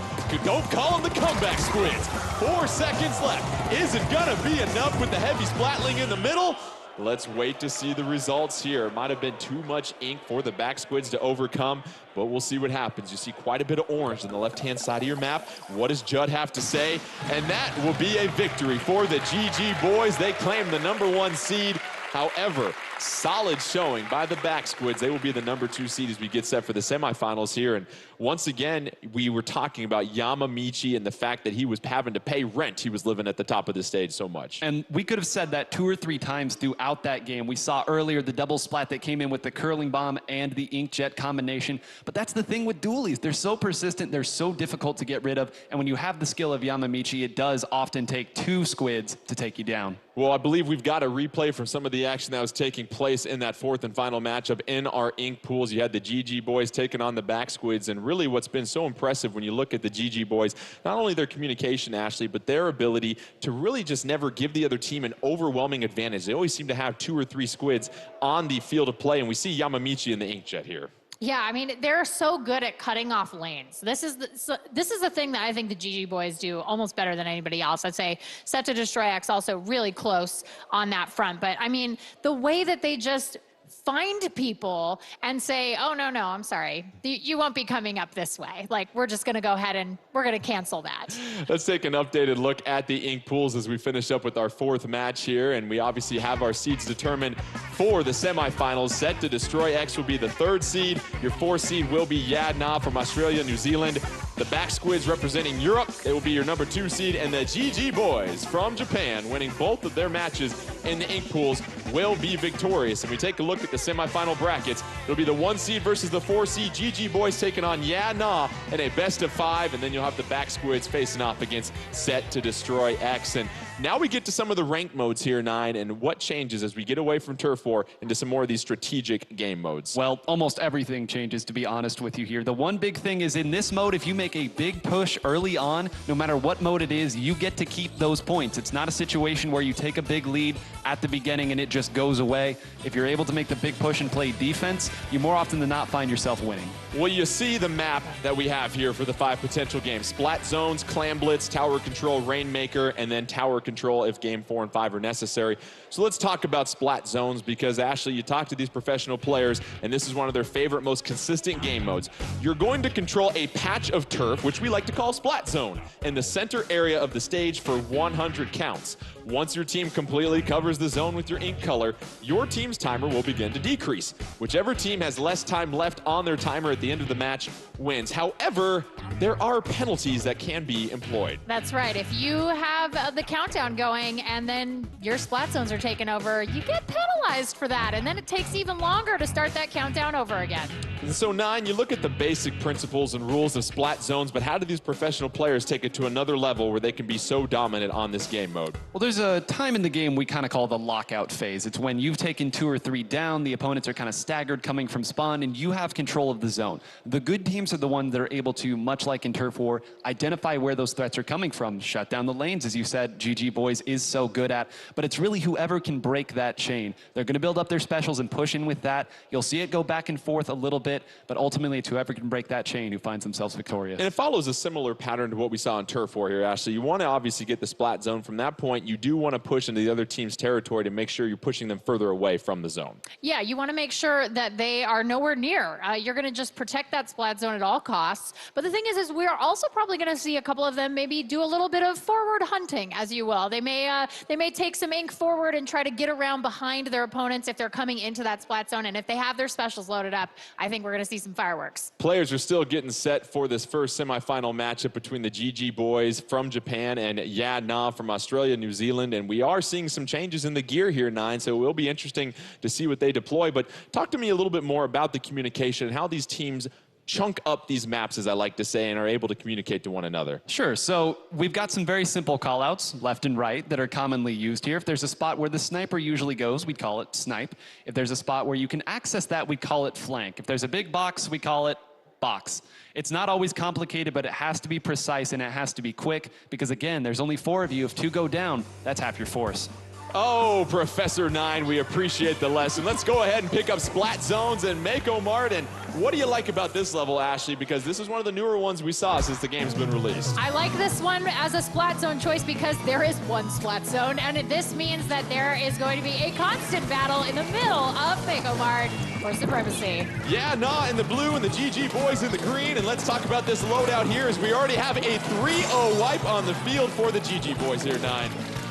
Don't call them the comeback Squids. 4 seconds left. Is it gonna be enough with the heavy splatling in the middle? Let's wait to see the results here. Might have been too much ink for the Back Squids to overcome, but we'll see what happens. You see quite a bit of orange on the left-hand side of your map. What does Judd have to say? And that will be a victory for the GG Boys. They claim the #1 seed. However, solid showing by the Back Squids. They will be the #2 seed as we get set for the semifinals here. And once again, we were talking about Yamamichi and the fact that he was having to pay rent. He was living at the top of the stage so much. And we could have said that 2 or 3 times throughout that game. We saw earlier the double splat that came in with the curling bomb and the inkjet combination. But that's the thing with dualies. They're so persistent. They're so difficult to get rid of. And when you have the skill of Yamamichi, it does often take 2 squids to take you down. Well, I believe we've got a replay from some of the action that was taking place in that 4th and final matchup in our ink pools. You had the GG Boys taking on the Back Squids, and really what's been so impressive when you look at the GG Boys, not only their communication, Ashley, but their ability to really just never give the other team an overwhelming advantage. They always seem to have 2 or 3 squids on the field of play, and we see Yamamichi in the inkjet here. Yeah, I mean, they're so good at cutting off lanes. This is the thing that I think the GG Boys do almost better than anybody else. I'd say Set to Destroy X also really close on that front. But, I mean, the way that they just find people and say, oh, no, I'm sorry. You won't be coming up this way. Like, we're just going to go ahead and we're going to cancel that. Let's take an updated look at the ink pools as we finish up with our 4th match here. And we obviously have our seeds determined for the semifinals. Set to Destroy X will be the 3rd seed. Your 4th seed will be Yadna from Australia, New Zealand. The Back Squids representing Europe, they will be your #2 seed. And the GG Boys from Japan, winning both of their matches in the ink pools, will be victorious. And we take a look at the semifinal brackets. It'll be the 1 seed versus the 4 seed. GG Boys taking on Ya Na in a best-of-5. And then you'll have the Back Squids facing off against Set to Destroy X. And Now we get to some of the ranked modes here, 9, and what changes as we get away from Turf War into some more of these strategic game modes. Well, almost everything changes, to be honest with you here. The one big thing is in this mode, if you make a big push early on, no matter what mode it is, you get to keep those points. It's not a situation where you take a big lead at the beginning and it just goes away. If you're able to make the big push and play defense, you more often than not find yourself winning. Well, you see the map that we have here for the 5 potential games. Splat Zones, Clam Blitz, Tower Control, Rainmaker, and then Tower Control if game 4 and 5 are necessary. So let's talk about Splat Zones because, Ashley, you talk to these professional players, and this is one of their favorite, most consistent game modes. You're going to control a patch of turf, which we like to call Splat Zone, in the center area of the stage for 100 counts. Once your team completely covers the zone with your ink color, your team's timer will begin to decrease. Whichever team has less time left on their timer at the end of the match wins. However, there are penalties that can be employed. That's right. If you have the countdown going and then your splat zones are taken over, you get penalized for that. And then it takes even longer to start that countdown over again. And so, 9, you look at the basic principles and rules of Splat Zones, but how do these professional players take it to another level where they can be so dominant on this game mode? Well, there's a time in the game we kind of call the lockout phase. It's when you've taken 2 or 3 down, the opponents are kind of staggered coming from spawn, and you have control of the zone. The good teams are the ones that are able to, much like in Turf War, identify where those threats are coming from, shut down the lanes, as you said, GG Boys is so good at, but it's really whoever can break that chain. They're going to build up their specials and push in with that. You'll see it go back and forth a little bit, but ultimately it's whoever can break that chain who finds themselves victorious. And it follows a similar pattern to what we saw in Turf War here, Ashley. You want to obviously get the Splat Zone. From that point, you do want to push into the other team's territory to make sure you're pushing them further away from the zone. Yeah, you want to make sure that they are nowhere near. You're going to just protect that splat zone at all costs. But the thing is we're also probably going to see a couple of them maybe do a little bit of forward hunting, as you will. They may take some ink forward and try to get around behind their opponents if they're coming into that splat zone. And if they have their specials loaded up, I think we're going to see some fireworks. Players are still getting set for this first semifinal matchup between the GG Boys from Japan and Ya Na from Australia, New Zealand. And we are seeing some changes in the gear here, 9, so it will be interesting to see what they deploy. But talk to me a little bit more about the communication and how these teams chunk up these maps, as I like to say, and are able to communicate to one another. Sure. So we've got some very simple callouts, left and right, that are commonly used here. If there's a spot where the sniper usually goes, we'd call it snipe. If there's a spot where you can access that, we call it flank. If there's a big box, we call it box. It's not always complicated, but it has to be precise and it has to be quick because, again, there's only 4 of you. If 2 go down, that's half your force. Oh, Professor 9, we appreciate the lesson. Let's go ahead and pick up Splat Zones and Mako Martin. What do you like about this level, Ashley? Because this is one of the newer ones we saw since the game's been released. I like this one as a splat zone choice because there is one splat zone, and this means that there is going to be a constant battle in the middle of Mako Mart for supremacy. Yeah, nah in the blue and the GG Boys in the green. And let's talk about this loadout here as we already have a 3-0 wipe on the field for the GG Boys here, 9.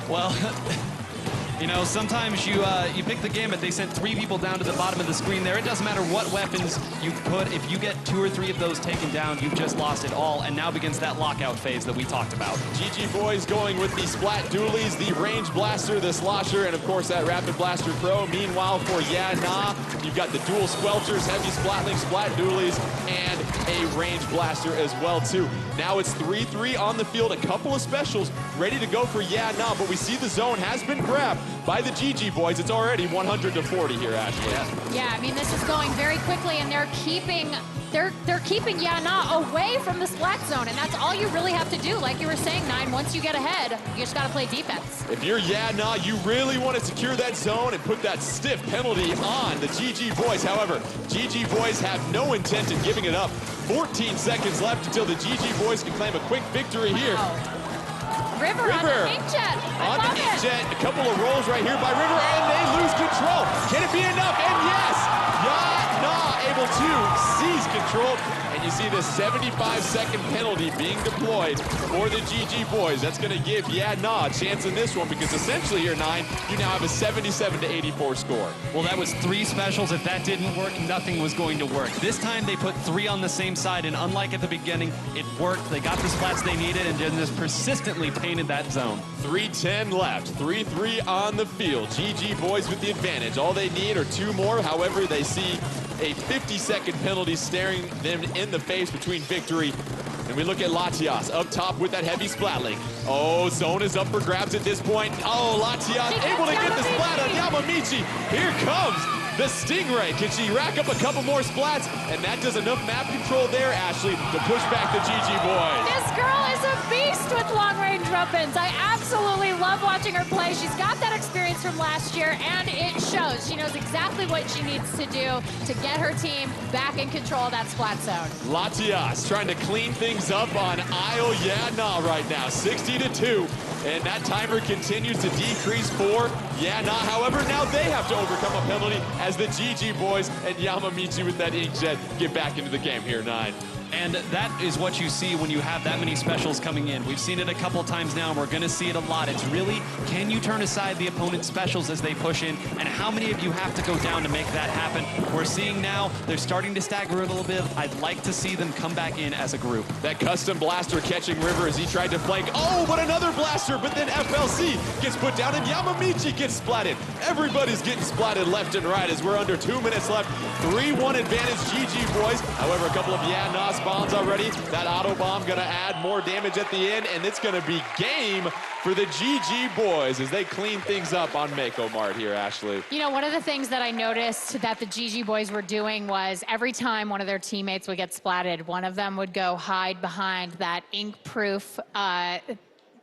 Well, you know, sometimes you pick the game, but they sent 3 people down to the bottom of the screen there. It doesn't matter what weapons you put. If you get 2 or 3 of those taken down, you've just lost it all. And now begins that lockout phase that we talked about. GG Boys going with the Splat Dualies, the Range Blaster, the Slosher, and of course that Rapid Blaster Pro. Meanwhile for Ya Na, you've got the Dual Squelchers, Heavy Splatling, Splat Dualies, and a Range Blaster as well too. Now it's 3-3 on the field, a couple of specials ready to go for Ya Na, but we see the zone has been grabbed by the GG Boys. It's already 100-40 here, Ashley. Yeah, I mean, this is going very quickly, and they're keeping Ya Na away from the splat zone, and that's all you really have to do. Like you were saying, 9, once you get ahead, you just got to play defense. If you're Ya Na, you really want to secure that zone and put that stiff penalty on the GG Boys. However, GG Boys have no intent in giving it up. 14 seconds left until the GG Boys can claim a quick victory here. River on the inkjet. On the inkjet, a couple of rolls right here by River, and they lose control. Can it be enough? And yes, Ya Na able to seize control. And you see the 75-second penalty being deployed for the GG Boys. That's going to give Ya Na a chance in this one because essentially here, 9, you now have a 77-84 score. Well, that was 3 specials. If that didn't work, nothing was going to work. This time they put 3 on the same side, and unlike at the beginning, it worked. They got the splats they needed and just persistently painted that zone. 3:10 left, 3-3 on the field. GG Boys with the advantage. All they need are 2 more. However, they see a 50-second penalty staring them in the face between victory And we look at Latias up top with that heavy splatling. Oh, zone is up for grabs at this point. Oh, Latias able to get the splat on Yamamichi. Here comes the Stingray. Can she rack up a couple more splats? And that does enough map control there, Ashley, to push back the GG boys. This girl is a beast with long-range weapons. I absolutely love watching her play. She's got that experience from last year, and it shows. She knows exactly what she needs to do to get her team back in control of that splat zone. Latias trying to clean things up on Isle Yeah Nah right now, 60-2. And that timer continues to decrease for Yeah Nah. However, now they have to overcome a penalty as the GG boys and Yamamichi with that inkjet get back into the game here, 9. And that is what you see when you have that many specials coming in. We've seen it a couple times now, and we're going to see it a lot. It's really, can you turn aside the opponent's specials as they push in, and how many of you have to go down to make that happen? We're seeing now they're starting to stagger a little bit. I'd like to see them come back in as a group. That custom blaster catching River as he tried to flank. Oh, but another blaster, but then FLC gets put down, and Yamamichi gets splatted. Everybody's getting splatted left and right as we're under 2 minutes left. 3-1 advantage, GG boys. However, a couple of Yeah Nah bombs already. That auto bomb gonna add more damage at the end, and it's gonna be game for the GG boys as they clean things up on Mako Mart here, Ashley. You know, one of the things that I noticed that the GG boys were doing was every time one of their teammates would get splatted, one of them would go hide behind that ink-proof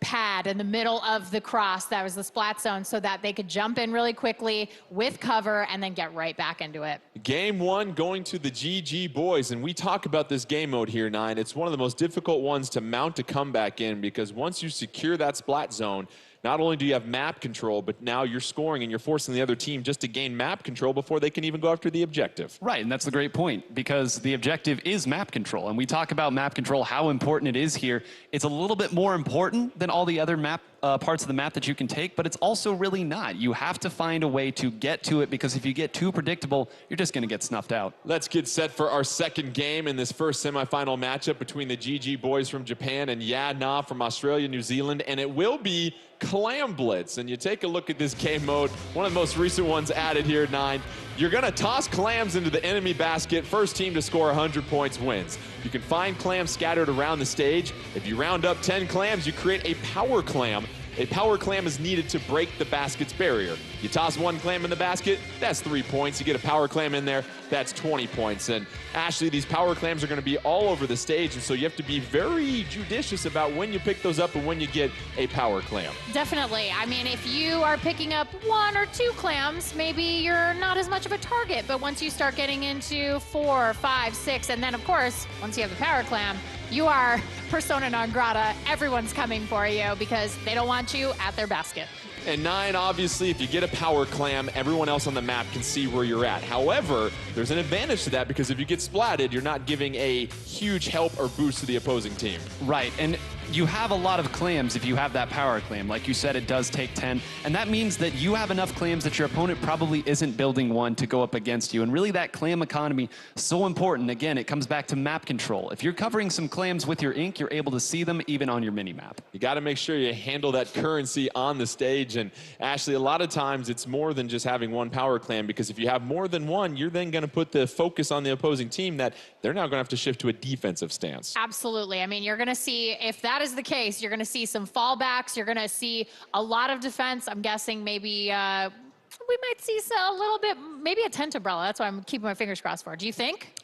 pad in the middle of the cross that was the splat zone so that they could jump in really quickly with cover and then get right back into it. Game 1 going to the GG boys, and we talk about this game mode here, 9. It's one of the most difficult ones to mount a comeback in because once you secure that splat zone, not only do you have map control, but now you're scoring and you're forcing the other team just to gain map control before they can even go after the objective. Right, and that's the great point, because the objective is map control. And we talk about map control, how important it is here. It's a little bit more important than all the other map parts of the map that you can take, but it's also really not. You have to find a way to get to it, because if you get too predictable, you're just going to get snuffed out. Let's get set for our second game in this first semifinal matchup between the GG boys from Japan and Yeah Nah from Australia, New Zealand, and it will be Clam Blitz. And you take a look at this game mode, one of the most recent ones added here, 9. You're going to toss clams into the enemy basket. First team to score 100 points wins. You can find clams scattered around the stage. If you round up 10 clams, you create a power clam. A power clam is needed to break the basket's barrier. You toss one clam in the basket, that's 3 points. You get a power clam in there, that's 20 points. And Ashley, these power clams are going to be all over the stage, and so you have to be very judicious about when you pick those up and when you get a power clam. Definitely. I mean, if you are picking up 1 or 2 clams, maybe you're not as much of a target. But once you start getting into 4, 5, 6, and then, of course, once you have the power clam, you are persona non grata. Everyone's coming for you because they don't want you at their basket. And 9, obviously, if you get a power clam, everyone else on the map can see where you're at. However, there's an advantage to that because if you get splatted, you're not giving a huge help or boost to the opposing team. Right, and you have a lot of clams if you have that power clam. Like you said, it does take 10, and that means that you have enough clams that your opponent probably isn't building one to go up against you. And really, that clam economy is so important. Again, it comes back to map control. If you're covering some clams with your ink, you're able to see them even on your mini-map. You got to make sure you handle that currency on the stage. And Ashley, a lot of times it's more than just having one power clam, because if you have more than one, you're then going to put the focus on the opposing team that they're now going to have to shift to a defensive stance. Absolutely. I mean, you're going to see, if that is the case, you're going to see some fallbacks. You're going to see a lot of defense. I'm guessing maybe we might see a little bit, maybe a tent umbrella. That's what I'm keeping my fingers crossed for. Do you think?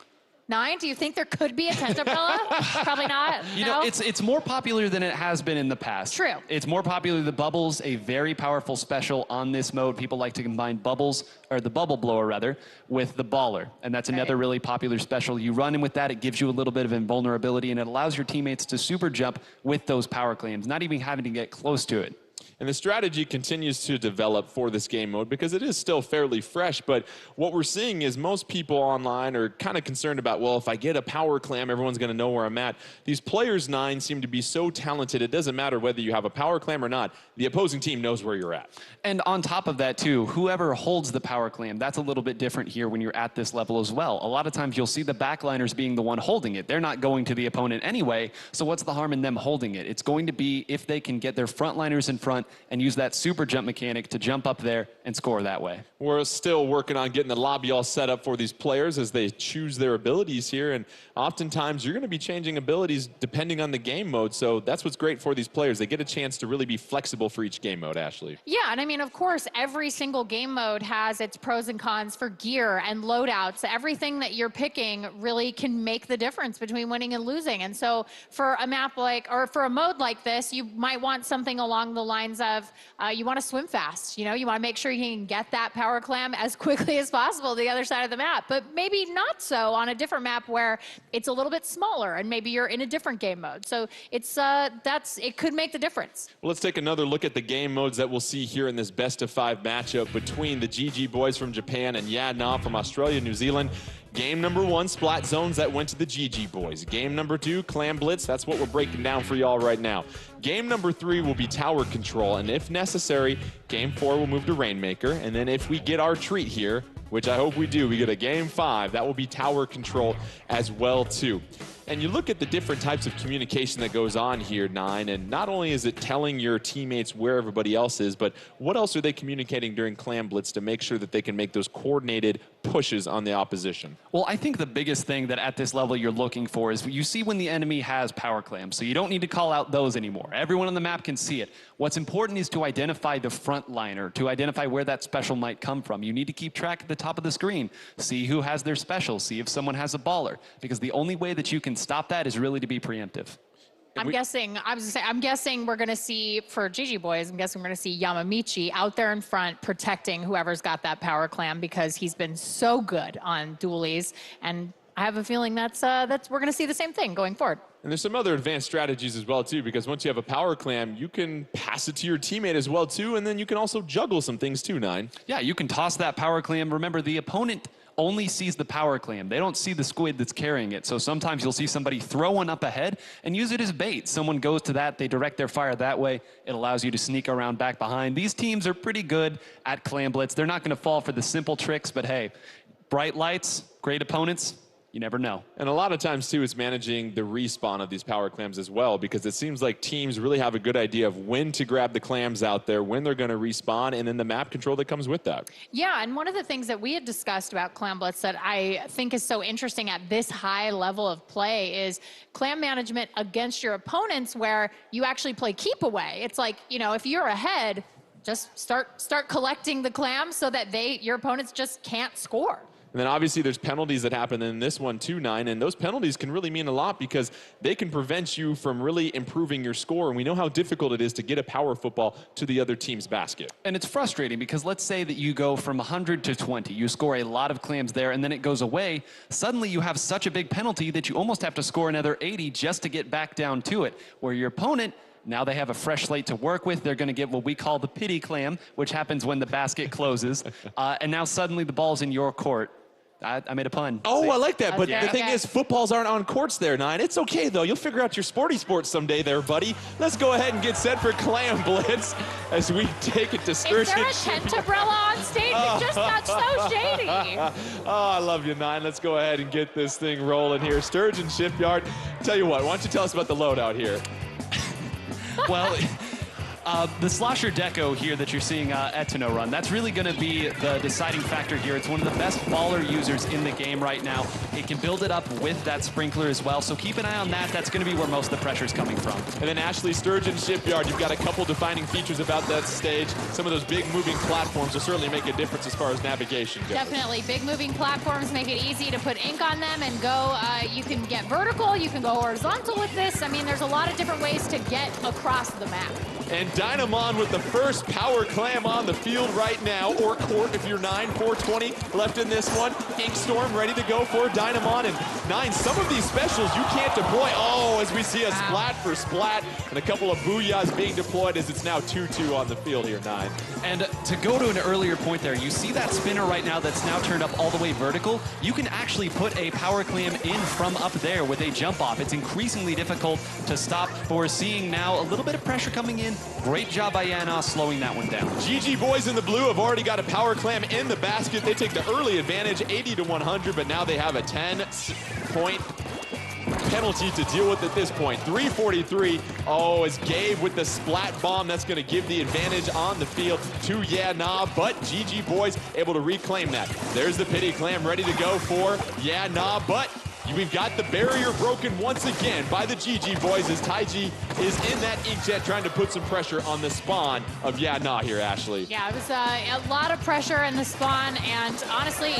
9, do you think there could be a tent umbrella? Probably not. You no? know, it's more popular than it has been in the past. True. It's more popular. The Bubble's a very powerful special on this mode. People like to combine Bubbles, or the Bubble Blower rather, with the Baller. And that's another really popular special. You run in with that, it gives you a little bit of invulnerability, and it allows your teammates to super jump with those power claims, not even having to get close to it. And the strategy continues to develop for this game mode because it is still fairly fresh. But what we're seeing is most people online are kind of concerned about, well, if I get a power clam, everyone's going to know where I'm at. These players, 9, seem to be so talented. It doesn't matter whether you have a power clam or not. The opposing team knows where you're at. And on top of that, too, whoever holds the power clam, that's a little bit different here when you're at this level as well. A lot of times you'll see the backliners being the one holding it. They're not going to the opponent anyway, so what's the harm in them holding it? It's going to be if they can get their frontliners in front front and use that super jump mechanic to jump up there and score that way. We're still working on getting the lobby all set up for these players as they choose their abilities here, and oftentimes you're going to be changing abilities depending on the game mode, so that's what's great for these players. They get a chance to really be flexible for each game mode, Ashley. Yeah, and I mean, of course, every single game mode has its pros and cons for gear and loadouts. Everything that you're picking really can make the difference between winning and losing. And so for a map like, or for a mode like this, you might want something along the lines of, you want to swim fast. You know, you want to make sure you can get that power clam as quickly as possible to the other side of the map, but maybe not so on a different map where it's a little bit smaller and maybe you're in a different game mode. So it's, it could make the difference. Well, let's take another look at the game modes that we'll see here in this best-of-5 matchup between the GG boys from Japan and Yadna from Australia, New Zealand. Game number 1, Splat Zones, that went to the GG boys. Game number 2, Clam Blitz, that's what we're breaking down for y'all right now. Game number 3 will be Tower Control, and if necessary, Game 4 will move to Rainmaker, and then if we get our treat here, which I hope we do, we get a Game 5, that will be Tower Control as well too. And you look at the different types of communication that goes on here, Nine, and not only is it telling your teammates where everybody else is, but what else are they communicating during Clam Blitz to make sure that they can make those coordinated pushes on the opposition? Well, I think the biggest thing that at this level you're looking for is you see when the enemy has power clams, so you don't need to call out those anymore. Everyone on the map can see it. What's important is to identify the front liner, to identify where that special might come from. You need to keep track at the top of the screen, see who has their special, see if someone has a baller, because the only way that you can stop that is really to be preemptive. I'm guessing we're going to see, for GG boys, I'm guessing we're going to see Yamamichi out there in front protecting whoever's got that power clam because he's been so good on dualies. And I have a feeling that's we're going to see the same thing going forward. And there's some other advanced strategies as well too, because once you have a power clam, you can pass it to your teammate as well too, and then you can also juggle some things too, Nine. Yeah, you can toss that power clam. Remember, the opponent only sees the power clam. They don't see the squid that's carrying it. So sometimes you'll see somebody throw one up ahead and use it as bait. Someone goes to that, they direct their fire that way. It allows you to sneak around back behind. These teams are pretty good at Clam Blitz. They're not going to fall for the simple tricks, but hey, bright lights, great opponents, you never know. And a lot of times, too, it's managing the respawn of these power clams as well, because it seems like teams really have a good idea of when to grab the clams out there, when they're going to respawn, and then the map control that comes with that. Yeah, and one of the things that we had discussed about Clam Blitz that I think is so interesting at this high level of play is clam management against your opponents, where you actually play keep away. It's like, you know, if you're ahead, just start collecting the clams so that your opponents just can't score. And then obviously there's penalties that happen in this one too, Nine, and those penalties can really mean a lot because they can prevent you from really improving your score, and we know how difficult it is to get a power football to the other team's basket. And it's frustrating because let's say that you go from 100 to 20, you score a lot of clams there, and then it goes away. Suddenly you have such a big penalty that you almost have to score another 80 just to get back down to it, where your opponent, now they have a fresh slate to work with. They're going to get what we call the pity clam, which happens when the basket closes, and now suddenly the ball's in your court. I made a pun. Oh, See? I like that. But Okay, the thing okay. is, footballs aren't on courts there, Nine. It's okay, though. You'll figure out your sporty sports someday there, buddy. Let's go ahead and get set for Clam Blitz as we take it to Is there a Sturgeon. Tentobrella on stage? It just got so shady. Oh, I love you, Nine. Let's go ahead and get this thing rolling here. Sturgeon Shipyard. Tell you what, why don't you tell us about the loadout here? Well, the Slosher Deco here that you're seeing Etino run, that's really going to be the deciding factor here. It's one of the best baller users in the game right now. It can build it up with that sprinkler as well, so keep an eye on that. That's going to be where most of the pressure is coming from. And then Ashley, Sturgeon Shipyard, you've got a couple defining features about that stage. Some of those big moving platforms will certainly make a difference as far as navigation goes. Definitely. Big moving platforms make it easy to put ink on them and go. You can get vertical, you can go horizontal with this. I mean, there's a lot of different ways to get across the map. And Dynamon with the first power clam on the field right now, or court if you're 9, 420 left in this one. Inkstorm ready to go for Dynamon. And 9, some of these specials you can't deploy. Oh, as we see a splat for splat and a couple of booyahs being deployed as it's now 2-2 on the field here, 9. And to go to an earlier point there, you see that spinner right now that's now turned up all the way vertical. You can actually put a power clam in from up there with a jump off. It's increasingly difficult to stop, but we're seeing now a little bit of pressure coming in. Great job by Yana slowing that one down. GG boys in the blue have already got a power clam in the basket. They take the early advantage, 80 to 100, but now they have a 10-point penalty to deal with at this point. 3:43. Oh, as Gabe with the splat bomb, that's going to give the advantage on the field to Yeah Nah, but GG Boys able to reclaim that. There's the pity clam ready to go for Yeah Nah, but we've got the barrier broken once again by the GG Boys as Taiji is in that inkjet trying to put some pressure on the spawn of Yeah Nah here, Ashley. Yeah, it was a lot of pressure in the spawn, and honestly,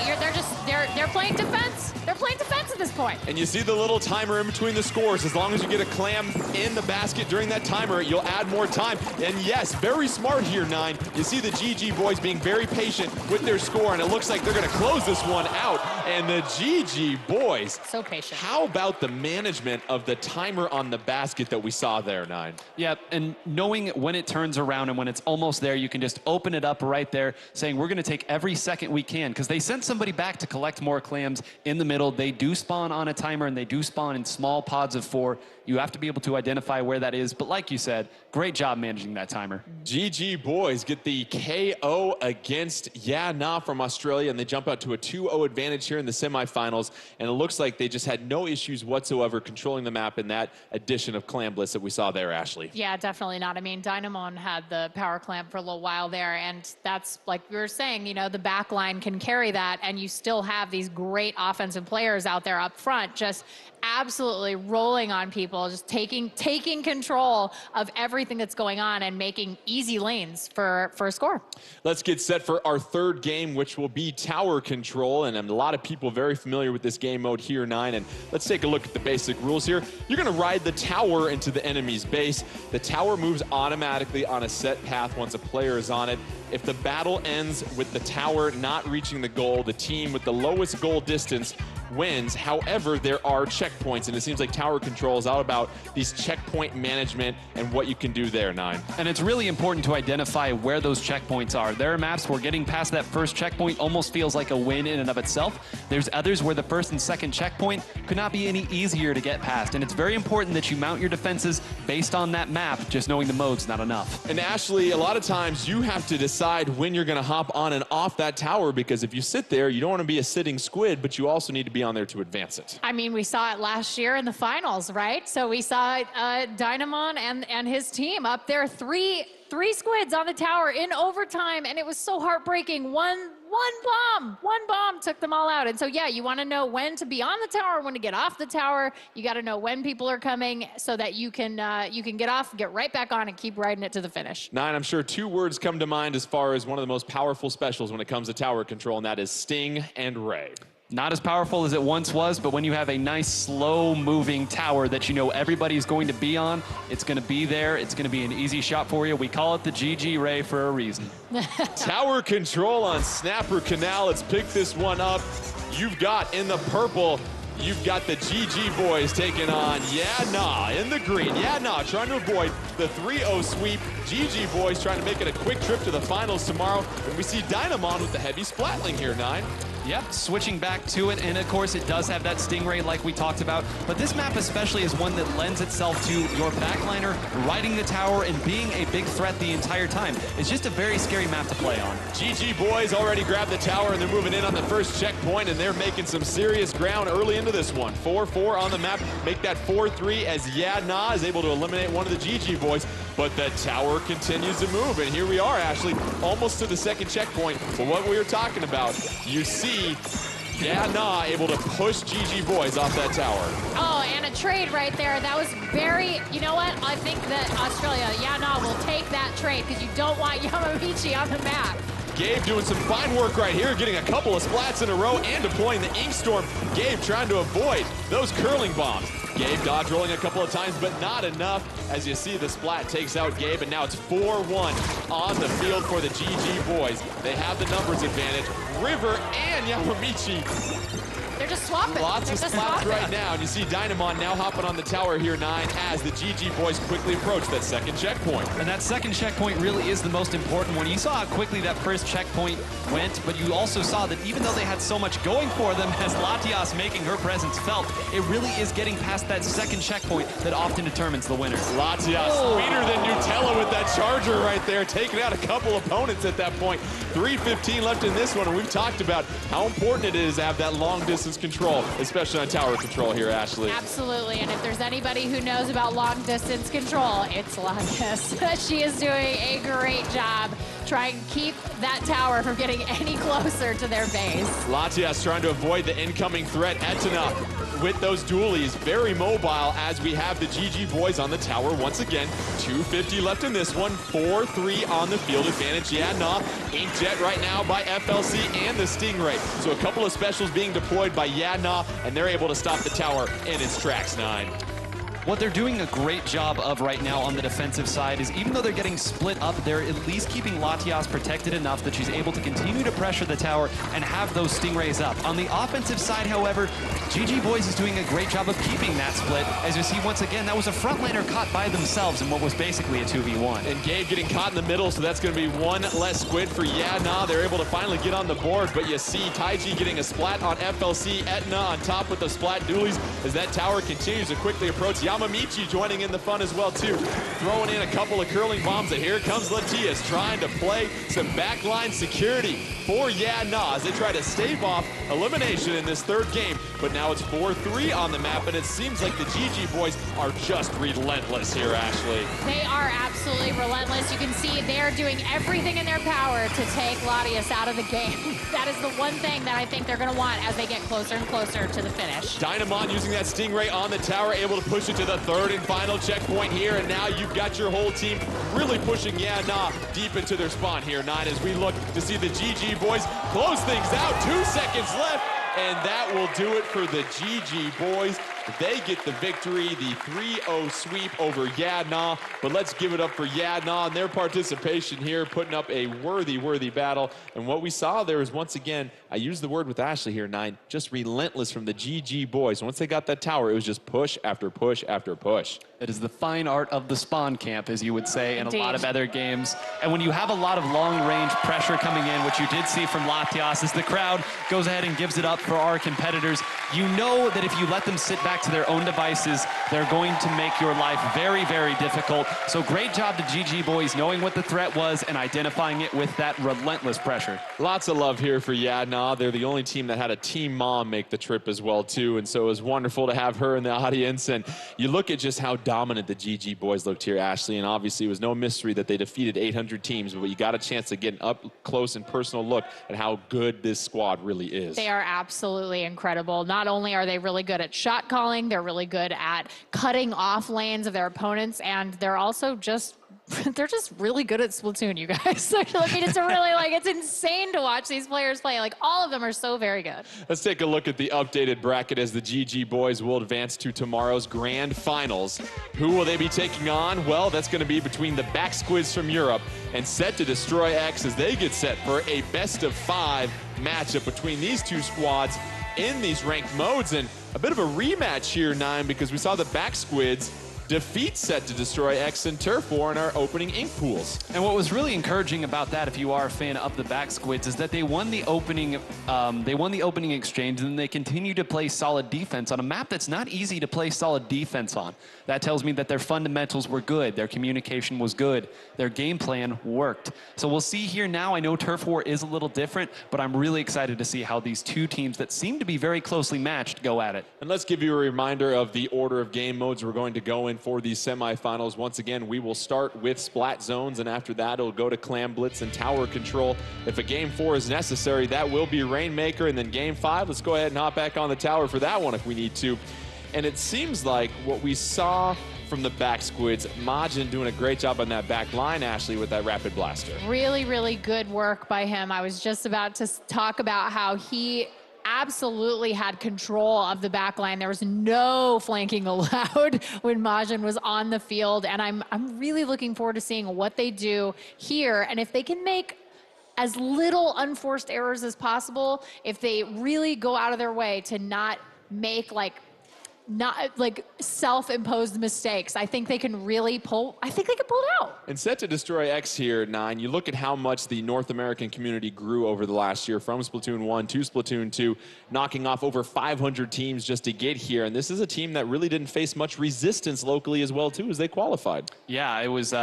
they're playing defense. They're playing defense at this point. And you see the little timer in between the scores. As long as you get a clam in the basket during that timer, you'll add more time. And yes, very smart here, 9. You see the GG Boys being very patient with their score, and it looks like they're going to close this one out. And the GG Boys, So patient. how about the management of the timer on the basket that we saw there, 9? Yeah, and knowing when it turns around and when it's almost there, you can just open it up right there, saying we're going to take every second we can, because they sent somebody back to collect more clams in the middle. They do spawn on a timer, and they do spawn in small pods of 4. You have to be able to identify where that is. But like you said, great job managing that timer. GG Boys get the KO against Yeah Nah from Australia, and they jump out to a 2-0 advantage here in the semifinals. And it looks like they just had no issues whatsoever controlling the map in that addition of Clam Bliss that we saw there, Ashley. Yeah, definitely not. I mean, Dynamon had the power clamp for a little while there, and that's, like we were saying, you know, the back line can carry that, and you still have these great offensive players out there up front just absolutely rolling on people, just taking control of everything that's going on and making easy lanes for a score. Let's get set for our third game, which will be tower control, and a lot of people very familiar with this game mode here, 9. And let's take a look at the basic rules here. You're going to ride the tower into the enemy's base. The tower moves automatically on a set path once a player is on it. If the battle ends with the tower not reaching the goal, the team with the lowest goal distance wins. However, there are checkpoints, and it seems like tower control is all about these checkpoint management and what you can do there, 9. And it's really important to identify where those checkpoints are. There are maps where getting past that first checkpoint almost feels like a win in and of itself. There's others where the first and second checkpoint could not be any easier to get past. And it's very important that you mount your defenses based on that map. Just knowing the mode's not enough. And Ashley, a lot of times you have to decide when you're going to hop on and off that tower, because if you sit there, you don't want to be a sitting squid, but you also need to be on there to advance it. I mean, we saw it last year in the finals, right? So we saw Dynamon and his team up there, three squids on the tower in overtime, and it was so heartbreaking. One bomb took them all out. And so, yeah, you want to know when to be on the tower, when to get off the tower. You got to know when people are coming so that you can get off, get right back on, and keep riding it to the finish. 9, I'm sure 2 words come to mind as far as one of the most powerful specials when it comes to tower control, and that is Sting and Ray. Not as powerful as it once was, but when you have a nice, slow-moving tower that you know everybody's going to be on, it's going to be there. It's going to be an easy shot for you. We call it the GG Ray for a reason. Tower control on Snapper Canal. Let's pick this one up. You've got in the purple, you've got the GG Boys taking on Yeah Nah in the green. Yeah Nah trying to avoid the 3-0 sweep. GG Boys trying to make it a quick trip to the finals tomorrow. And we see Dynamon with the heavy splatling here, 9. Yep, switching back to it, and of course it does have that Stingray like we talked about, but this map especially is one that lends itself to your backliner riding the tower and being a big threat the entire time. It's just a very scary map to play on. GG Boys already grabbed the tower, and they're moving in on the first checkpoint, and they're making some serious ground early into this one. 4-4 on the map, make that 4-3 as Yeah Nah is able to eliminate one of the GG Boys, but the tower continues to move, and here we are, Ashley, almost to the second checkpoint. But what we were talking about, you see Yeah Nah able to push GG Boys off that tower. Oh, and a trade right there. That was very, you know what? I think that Australia, Yeah Nah will take that trade because you don't want Yamamichi on the map. Gabe doing some fine work right here, getting a couple of splats in a row and deploying the Ink Storm. Gabe trying to avoid those curling bombs. Gabe dodge rolling a couple of times, but not enough. As you see, the splat takes out Gabe, and now it's 4-1 on the field for the GG Boys. They have the numbers advantage. River and Yamamichi. They're just swapping. Lots of splats right now. And you see Dynamon now hopping on the tower here, 9, as the GG Boys quickly approach that second checkpoint. And that second checkpoint really is the most important one. You saw how quickly that first checkpoint went, but you also saw that even though they had so much going for them, as Latias making her presence felt, it really is getting past that second checkpoint that often determines the winner. Latias, sweeter than Nutella with that charger right there, taking out a couple opponents at that point. 3:15 left in this one, and we've talked about how important it is to have that long distance distance control, especially on tower control here, Ashley. Absolutely, and if there's anybody who knows about long distance control, it's Latias. She is doing a great job trying to keep that tower from getting any closer to their base. Latias trying to avoid the incoming threat. Etna with those dualies, very mobile as we have the GG boys on the tower once again. 250 left in this one, 4-3 on the field advantage. Yeah, nah, Inkjet right now by FLC and the Stingray. So a couple of specials being deployed by Yadna, and they're able to stop the tower in its tracks, 9. What they're doing a great job of right now on the defensive side is even though they're getting split up, they're at least keeping Latias protected enough that she's able to continue to pressure the tower and have those Stingrays up. On the offensive side, however, GG Boys is doing a great job of keeping that split. As you see, once again, that was a front laner caught by themselves in what was basically a 2v1. And Gabe getting caught in the middle, so that's going to be one less squid for Yadna. They're able to finally get on the board, but you see Taiji getting a splat on FLC, Etna on top with the splat dualies as that tower continues to quickly approach. Yamamichi joining in the fun as well, too. Throwing in a couple of curling bombs, and here comes Latias trying to play some backline security for Yadna as they try to stave off elimination in this third game. But now it's 4-3 on the map, and it seems like the GG boys are just relentless here, Ashley. They are absolutely relentless. You can see they're doing everything in their power to take Latias out of the game. That is the one thing that I think they're going to want as they get closer and closer to the finish. Dynamon using that Stingray on the tower, able to push it to the third and final checkpoint here, and now you've got your whole team really pushing Yadna deep into their spawn here, 9, as we look to see the GG boys close things out. 2 seconds left, and that will do it for the GG boys. They get the victory, the 3-0 sweep over Yadna. But let's give it up for Yadna and their participation here, putting up a worthy battle. And what we saw there is, once again, I used the word with Ashley here, 9, just relentless from the GG boys. Once they got that tower, it was just push after push after push. It is the fine art of the spawn camp, as you would say, in Indeed. a lot of other games. And when you have a lot of long-range pressure coming in, which you did see from Latias, as the crowd goes ahead and gives it up for our competitors, you know that if you let them sit back to their own devices, they're going to make your life very difficult. So great job to GG boys knowing what the threat was and identifying it with that relentless pressure. Lots of love here for Yadna. They're the only team that had a team mom make the trip as well, too. And so it was wonderful to have her in the audience. And you look at just how dominant the GG boys looked here, Ashley. And obviously it was no mystery that they defeated 800 teams, but you got a chance to get an up close and personal look at how good this squad really is. They are absolutely incredible. Not only are they really good at shot calling, they're really good at cutting off lanes of their opponents, and they're also just they're just really good at Splatoon, you guys. I mean, it's really, like, it's insane to watch these players play. Like, all of them are so very good. Let's take a look at the updated bracket as the GG boys will advance to tomorrow's grand finals. Who will they be taking on? Well, that's going to be between the Back Squids from Europe and Set to Destroy X as they get set for a best-of-5 matchup between these two squads in these ranked modes. And a bit of a rematch here, 9, because we saw the Back Squids defeat Set to Destroy X in Turf War in our opening ink pools. And what was really encouraging about that, if you are a fan of the Back Squids, is that they won the opening exchange, and then they continue to play solid defense on a map that's not easy to play solid defense on. That tells me that their fundamentals were good, their communication was good, their game plan worked. So we'll see here now. I know Turf War is a little different, but I'm really excited to see how these two teams that seem to be very closely matched go at it. And let's give you a reminder of the order of game modes we're going to go in for these semifinals. Once again, we will start with Splat Zones, and after that, it'll go to Clam Blitz and Tower Control. If a Game 4 is necessary, that will be Rainmaker, and then Game 5, let's go ahead and hop back on the tower for that one if we need to. And it seems like what we saw from the Back Squids, Majin doing a great job on that back line, Ashley, with that Rapid Blaster. Really good work by him. I was just about to talk about how he absolutely had control of the back line. There was no flanking allowed when Majin was on the field, and I'm really looking forward to seeing what they do here, and if they can make as little unforced errors as possible, if they really go out of their way to not make, like, not like self-imposed mistakes. I think they can really pull. I think they can pull it out. And set to destroy X here, 9. You look at how much the North American community grew over the last year from Splatoon 1 to Splatoon 2, knocking off over 500 teams just to get here. And this is a team that really didn't face much resistance locally as well, too, as they qualified. Yeah, it was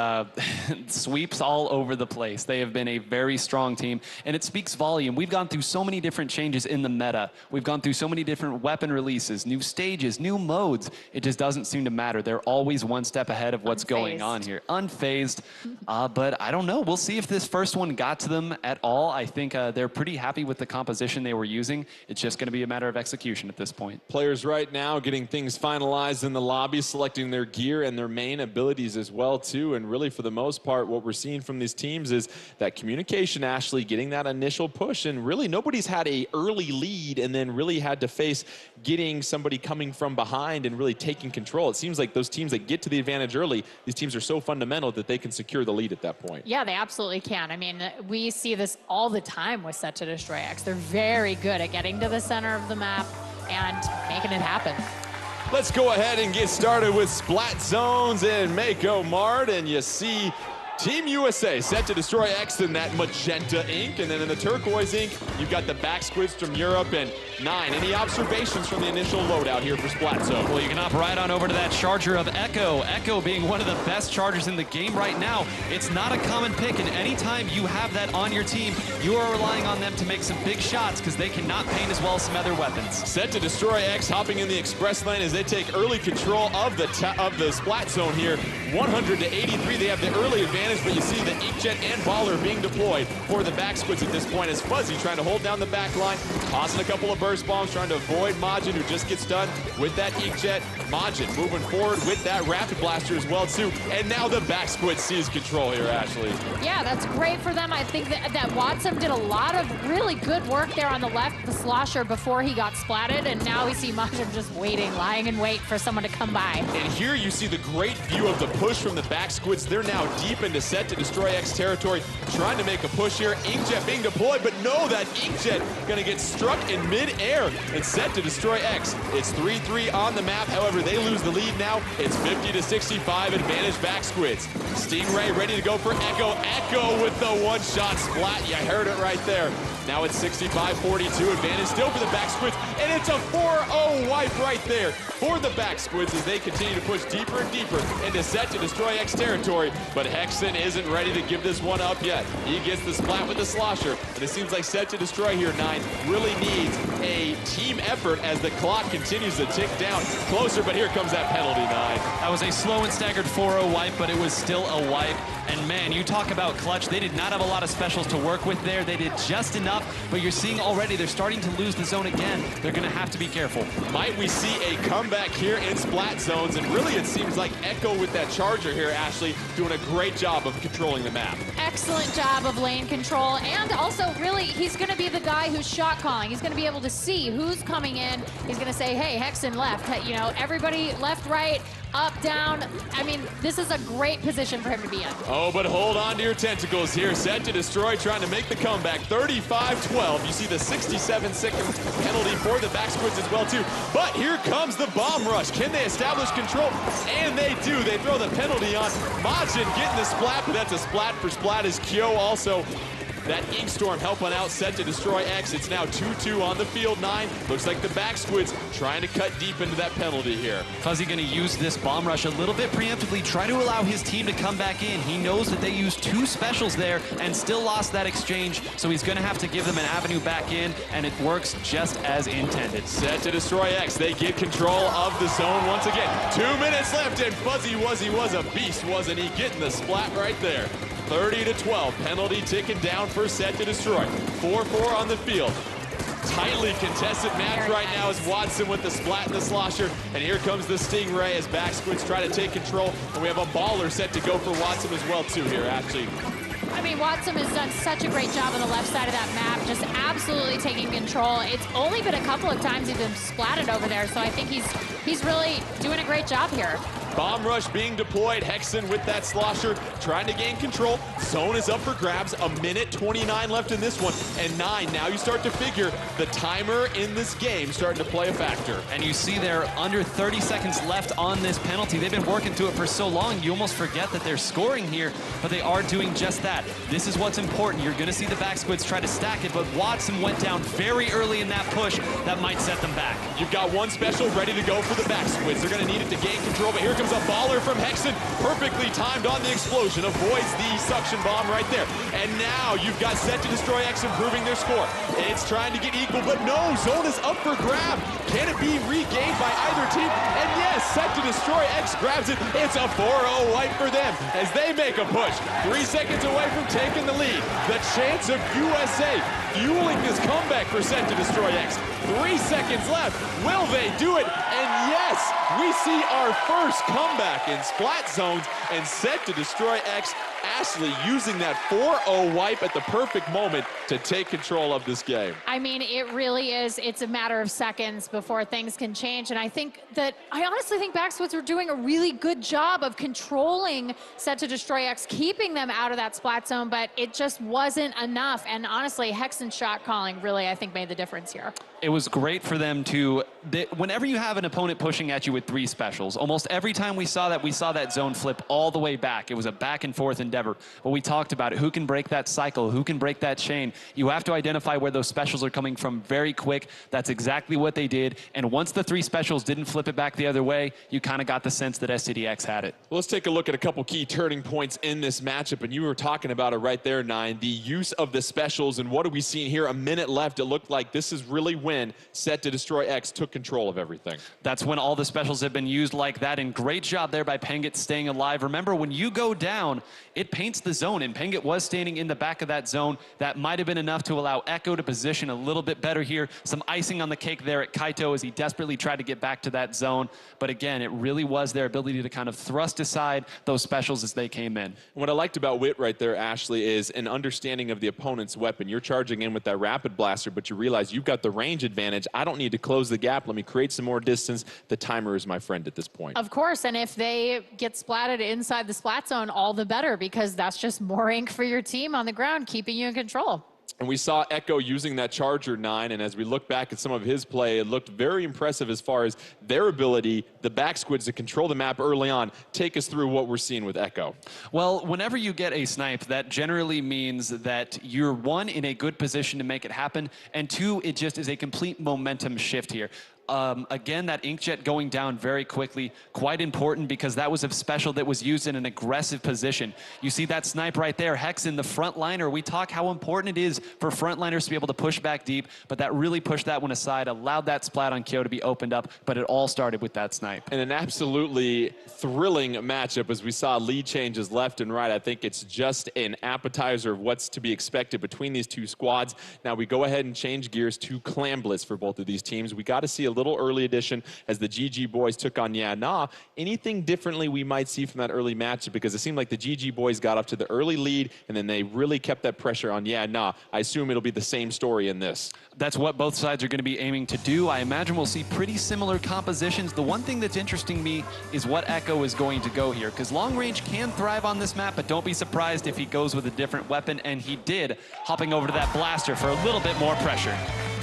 sweeps all over the place. They have been a very strong team, and it speaks volume. We've gone through so many different changes in the meta. We've gone through so many different weapon releases, new stages, new modes. It just doesn't seem to matter. They're always one step ahead of what's going on here. Unfazed, but I don't know. We'll see if this first one got to them at all. I think they're pretty happy with the composition they were using. It's just going to be a matter of execution at this point. Players right now getting things finalized in the lobby, selecting their gear and their main abilities as well, too. And really, for the most part, what we're seeing from these teams is that communication, Ashley, getting that initial push. And really, nobody's had a early lead and then really had to face getting somebody coming from behind and really taking control. It seems like those teams that get to the advantage early, these teams are so fundamental that they can secure the lead at that point. Yeah, they absolutely can. I mean, we see this all the time with Set to Destroy X. They're very good at getting to the center of the map and making it happen. Let's go ahead and get started with Splat Zones and Mako Mart, and you see Team USA set to destroy X in that magenta ink, and then in the turquoise ink, you've got the back squids from Europe. And 9, any observations from the initial loadout here for Splat Zone? Well, you can hop right on over to that charger of Echo. Echo being one of the best chargers in the game right now. It's not a common pick, and anytime you have that on your team, you are relying on them to make some big shots because they cannot paint as well as some other weapons. Set to destroy X, hopping in the express lane as they take early control of the Splat Zone here. 100 to 83, they have the early advantage, but you see the Inkjet and Baller being deployed for the back squids at this point as Fuzzy trying to hold down the back line, tossing a couple of burst bombs, trying to avoid Majin, who just gets done with that Inkjet. Majin moving forward with that Rapid Blaster as well, too. And now the back squid sees control here, Ashley. Yeah, that's great for them. I think that Watson did a lot of really good work there on the left, the slosher, before he got splatted, and now we see Majin just waiting, lying in wait for someone to come by. And here you see the great view of the push from the back squids. They're now deep into set to destroy X territory, trying to make a push here. Inkjet being deployed, but no, that Inkjet gonna get struck in mid-air and set to destroy X. It's 3-3 on the map. However, they lose the lead now. It's 50 to 65 advantage back squids. Stingray ready to go for Echo. Echo with the one-shot splat. You heard it right there. Now it's 65-42 advantage still for the back squids, and it's a 4-0 wipe right there for the back squids as they continue to push deeper and deeper into set to destroy X territory. But Hexen isn't ready to give this one up yet. He gets the splat with the slosher, and it seems like set to destroy here, 9 really needs a team effort as the clock continues to tick down closer, but here comes that penalty, 9. That was a slow and staggered 4-0 wipe, but it was still a wipe. And man, you talk about clutch. They did not have a lot of specials to work with there. They did just enough, but you're seeing already they're starting to lose the zone again. They're going to have to be careful. Might we see a comeback here in Splat Zones? And really it seems like Echo with that charger here, Ashley, doing a great job of controlling the map. Excellent job of lane control, and also really he's going to be the guy who's shot calling. He's going to be able to see who's coming in. He's going to say, hey, Hexen left, you know, everybody left, right, up, down. I mean, this is a great position for him to be in. Oh, but hold on to your tentacles here. Set to destroy, trying to make the comeback. 35-12. You see the 67-second penalty for the back squids as well, too. But here comes the bomb rush. Can they establish control? And they do. They throw the penalty on. Majin getting the splat, but that's a splat for splat as Kyo also. That Ink Storm helping out set to destroy X. It's now 2-2 on the field, 9. Looks like the back squids trying to cut deep into that penalty here. Fuzzy going to use this bomb rush a little bit preemptively, try to allow his team to come back in. He knows that they used 2 specials there and still lost that exchange, so he's going to have to give them an avenue back in, and it works just as intended. Set to destroy X. They get control of the zone once again. 2 minutes left, and Fuzzy was a beast, wasn't he? Getting the splat right there. 30-12, penalty ticking down for set to destroy. 4-4 on the field. Tightly contested match right now as Watson with the splat and the slosher. And here comes the Stingray as back squids try to take control. And we have a baller set to go for Watson as well too here, actually. I mean, Watson has done such a great job on the left side of that map, just absolutely taking control. It's only been a couple of times he's been splatted over there, so I think he's really doing a great job here. Bomb rush being deployed. Hexen with that slosher, trying to gain control. Zone is up for grabs. 1:29 left in this one. And 9, now you start to figure the timer in this game starting to play a factor. And you see they're under 30 seconds left on this penalty. They've been working to it for so long, you almost forget that they're scoring here, but they are doing just that. This is what's important. You're going to see the back squids try to stack it, but Watson went down very early in that push. That might set them back. You've got one special ready to go for the back squids. They're going to need it to gain control, but here comes a baller from Hexen. Perfectly timed on the explosion. Avoids the suction bomb right there. And now you've got Set to Destroy X improving their score. It's trying to get equal, but no, Zone is up for grab. Can it be regained by either team? And yes, Set to Destroy X grabs it. It's a 4-0 wipe for them as they make a push. 3 seconds away from taking the lead. The chance of USA fueling this comeback for Set to Destroy X. 3 seconds left. Will they do it? And yes, we see our first comeback in Splat Zones and Set to Destroy X. Ashley using that 4-0 wipe at the perfect moment to take control of this game. I mean, it really is. It's a matter of seconds before things can change. And I honestly think Backsquids were doing a really good job of controlling Set to Destroy X, keeping them out of that splat zone, but it just wasn't enough. And honestly, Hexen's shot calling really, I think, made the difference here. It was great for them to, whenever you have an opponent pushing at you with 3 specials, almost every time we saw that zone flip all the way back. It was a back and forth endeavor. But we talked about it. Who can break that cycle? Who can break that chain? You have to identify where those specials are coming from very quick. That's exactly what they did. And once the 3 specials didn't flip it back the other way, you kind of got the sense that SCDX had it. Well, let's take a look at a couple key turning points in this matchup. And you were talking about it right there, Nine. The use of the specials. And what are we seeing here? A minute left. It looked like this is really when Set to Destroy X took control of everything. That's when all the specials have been used like that. And great job there by Pengit staying alive. Remember, when you go down, it paints the zone. And Pengit was standing in the back of that zone. That might have been enough to allow Echo to position a little bit better here. Some icing on the cake there at Kaito as he desperately tried to get back to that zone. But again, it really was their ability to kind of thrust aside those specials as they came in. What I liked about Wit right there, Ashley, is an understanding of the opponent's weapon. You're charging in with that rapid blaster, but you realize you've got the range advantage. I don't need to close the gap. Let me create some more distance. The timer is my friend at this point. Of course, and if they get splatted inside the splat zone, all the better, because that's just more ink for your team on the ground, keeping you in control. And we saw Echo using that Charger 9, and as we look back at some of his play, it looked very impressive as far as their ability, the back squids, to control the map early on. Take us through what we're seeing with Echo. Well, whenever you get a snipe, that generally means that you're, 1, in a good position to make it happen, and 2, it just is a complete momentum shift here. Again, that inkjet going down very quickly, quite important because that was a special that was used in an aggressive position. You see that snipe right there, Hexen, the frontliner. We talk how important it is for frontliners to be able to push back deep, but that really pushed that one aside, allowed that splat on Kyo to be opened up, but it all started with that snipe. And an absolutely thrilling matchup as we saw lead changes left and right. I think it's just an appetizer of what's to be expected between these two squads. Now we go ahead and change gears to Clamblitz for both of these teams. We got to see a little early addition as the GG boys took on Yeah Nah. Anything differently we might see from that early matchup, because it seemed like the GG boys got up to the early lead and then they really kept that pressure on Yeah Nah. I assume it'll be the same story in this. That's what both sides are going to be aiming to do. I imagine we'll see pretty similar compositions. The one thing that's interesting to me is what Echo is going to go here, because long range can thrive on this map, but don't be surprised if he goes with a different weapon, and he did, hopping over to that blaster for a little bit more pressure.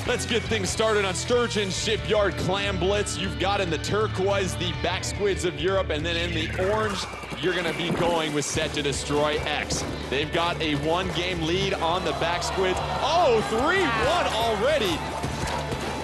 Let's get things started on Sturgeon Shipyard Clamblitz. You've got in the turquoise the back squids of Europe, and then in the orange, you're going to be going with Set to Destroy X. They've got a 1-game lead on the back squids. Oh, 3-1 already.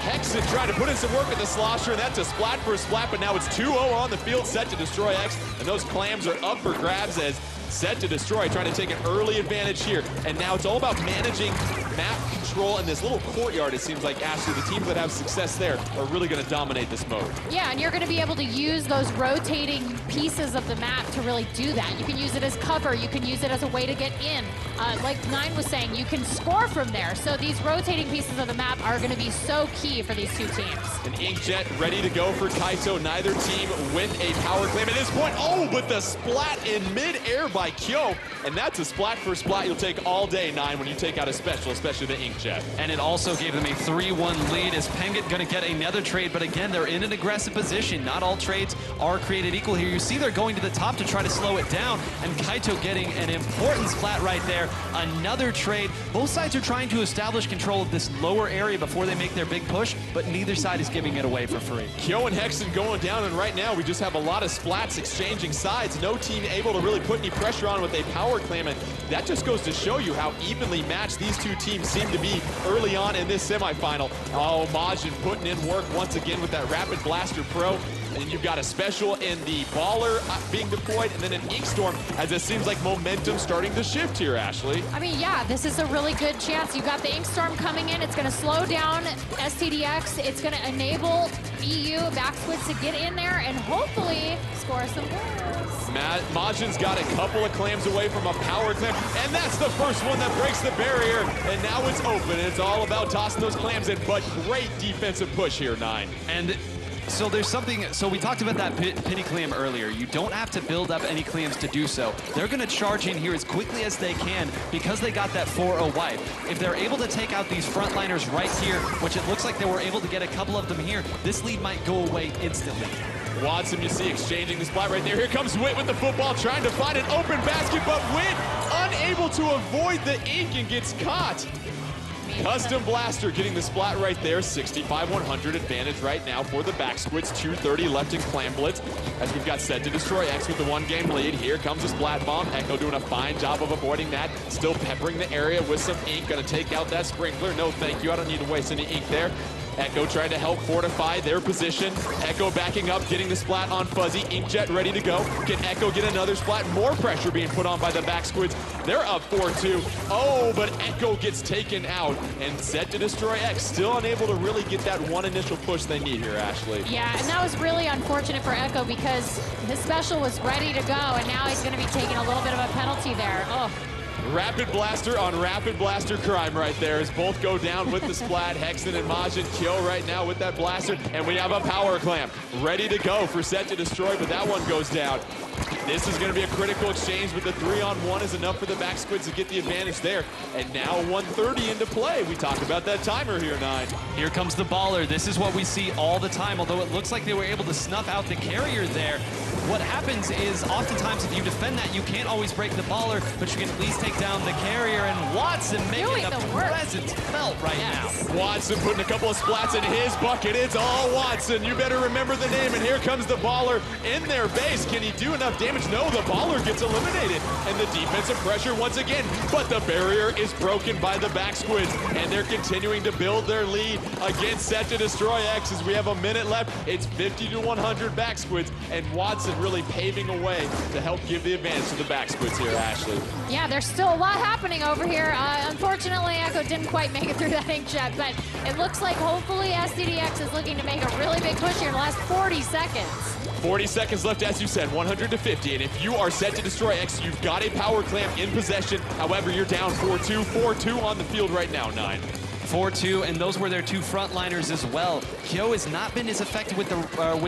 Hexen trying to put in some work at the slosher, and that's a splat for a splat, but now it's 2-0 on the field, Set to Destroy X, and those clams are up for grabs as Set to Destroy trying to take an early advantage here. And now it's all about managing map control in this little courtyard. It seems like, Ashley, the teams that have success there are really going to dominate this mode. Yeah, and you're going to be able to use those rotating pieces of the map to really do that. You can use it as cover. You can use it as a way to get in. Like Nine was saying, you can score from there. So these rotating pieces of the map are going to be so key for these two teams. An inkjet ready to go for Kaito. Neither team with a power claim at this point. Oh, but the splat in mid-air by Kyo. And that's a splat for a splat you'll take all day, Nine, when you take out a special, especially the inkjet. inkjet. And it also gave them a 3-1 lead. Is Penguin going to get another trade? But again, they're in an aggressive position. Not all trades are created equal here. You see they're going to the top to try to slow it down, and Kaito getting an important splat right there. Another trade. Both sides are trying to establish control of this lower area before they make their big push, but neither side is giving it away for free. Kyo and Hexen going down, and right now we just have a lot of splats exchanging sides. No team able to really put any pressure on with a power clam, and that just goes to show you how evenly matched these two teams seem to be early on in this semifinal. Oh, Majin putting in work once again with that Rapid Blaster Pro. And you've got a special in the Baller being deployed, and then an Ink Storm, as it seems like momentum starting to shift here, Ashley. I mean, yeah, this is a really good chance. You've got the Ink Storm coming in. It's going to slow down STDX. It's going to enable EU Backsquids to get in there and hopefully score some goals. Majin's got a couple of clams away from a power clam, and that's the first one that breaks the barrier, and now it's open. It's all about tossing those clams in, but great defensive push here, 9. And so there's something, so we talked about that pity clam earlier. You don't have to build up any clams to do so. They're going to charge in here as quickly as they can because they got that 4-0 wipe. If they're able to take out these frontliners right here, which it looks like they were able to get a couple of them here, this lead might go away instantly. Watson, you see, exchanging the splat right there. Here comes Wit with the football, trying to find an open basket, but Wit unable to avoid the ink and gets caught. Custom Blaster getting the splat right there. 65-100 advantage right now for the Backsquids. 2:30 left in Clam Blitz as we've got Set to Destroy X with the 1-game lead. Here comes the splat bomb. Echo doing a fine job of avoiding that. Still peppering the area with some ink. Gonna take out that sprinkler. No, thank you. I don't need to waste any ink there. Echo trying to help fortify their position. Echo backing up, getting the splat on Fuzzy. Inkjet ready to go. Can Echo get another splat? More pressure being put on by the Backsquids. They're up 4-2. Oh, but Echo gets taken out. And Set to Destroy X still unable to really get that one initial push they need here, Ashley. Yeah, and that was really unfortunate for Echo because his special was ready to go, and now he's going to be taking a little bit of a penalty there. Oh. Rapid Blaster on Rapid Blaster crime right there as both go down with the splat. Hexen and Majin kill right now with that blaster, and we have a power clamp ready to go for Set to Destroy, but that one goes down. This is going to be a critical exchange, but the 3-on-1 is enough for the Backsquids to get the advantage there. And now 1:30 into play. We talk about that timer here, 9. Here comes the Baller. This is what we see all the time, although it looks like they were able to snuff out the carrier there. What happens is oftentimes if you defend that, you can't always break the Baller, but you can at least take down the carrier, and Watson making the presence felt right now. Watson putting a couple of splats in his bucket. It's all Watson. You better remember the name, and here comes the Baller in their base. Can he do enough damage? No, the Baller gets eliminated, and the defensive pressure once again, but the barrier is broken by the Backsquids, and they're continuing to build their lead against Set to Destroy X as we have a minute left. It's 50-100 Backsquids, and Watson really paving a way to help give the advantage to the Backsquids here, Ashley. Yeah, there's still a lot happening over here. Unfortunately, Echo didn't quite make it through that inkjet, but it looks like hopefully STDX is looking to make a really big push here in the last 40 seconds. 40 seconds left, as you said, 100-50, and if you are Set to Destroy X, you've got a power clamp in possession. However, you're down 4-2, 4-2 on the field right now, 9. 4-2, and those were their two frontliners as well. Kyo has not been as effective with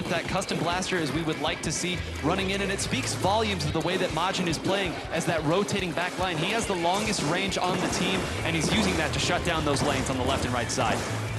that custom blaster as we would like to see running in, and it speaks volumes of the way that Majin is playing as that rotating back line. He has the longest range on the team, and he's using that to shut down those lanes on the left and right side.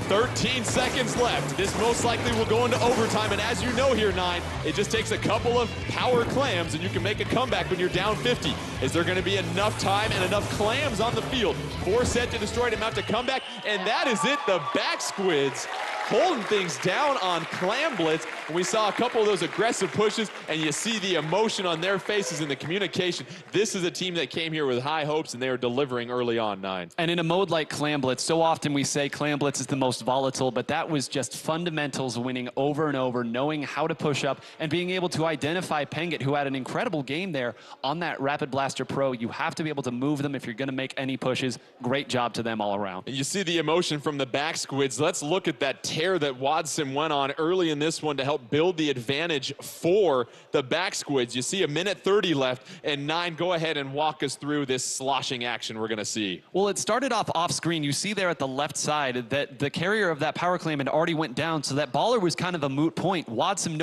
13 seconds left. This most likely will go into overtime, and as you know here, 9, it just takes a couple of power clams and you can make a comeback when you're down 50. Is there going to be enough time and enough clams on the field for Set to Destroy to mount a comeback? And that is it. The Backsquids holding things down on Clam Blitz. And we saw a couple of those aggressive pushes, and you see the emotion on their faces and the communication. This is a team that came here with high hopes, and they are delivering early on, 9. And in a mode like Clam Blitz, so often we say Clam Blitz is the most volatile, but that was just fundamentals winning over and over, knowing how to push up and being able to identify Penguin, who had an incredible game there on that Rapid Blaster Pro. You have to be able to move them if you're going to make any pushes. Great job to them all around. And you see the emotion from the Backsquids. Let's look at that tear that Watson went on early in this one to help build the advantage for the back squids. You see a minute 30 left, and 9, go ahead and walk us through this sloshing action we're going to see. Well, it started off screen. You see there at the left side that the carrier of that power clam had already went down, so that baller was kind of a moot point. Watson,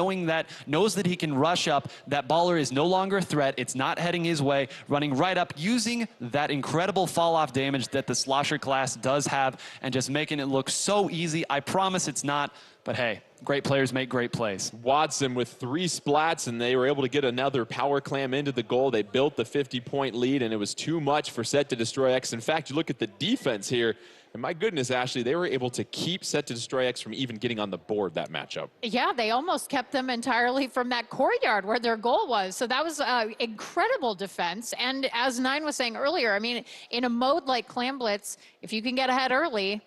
knows that he can rush up. That baller is no longer a threat. It's not heading his way, running right up, using that incredible fall-off damage that the slosher class does have, and just making it look so easy. I promise it's not, but hey, great players make great plays. Watson with 3 splats, and they were able to get another power clam into the goal. They built the 50-point lead, and it was too much for Set to Destroy X. In fact, you look at the defense here, and my goodness, Ashley, they were able to keep Set to Destroy X from even getting on the board that matchup. Yeah, they almost kept them entirely from that courtyard where their goal was. So that was incredible defense. And as Nine was saying earlier, I mean, in a mode like Clam Blitz, if you can get ahead early,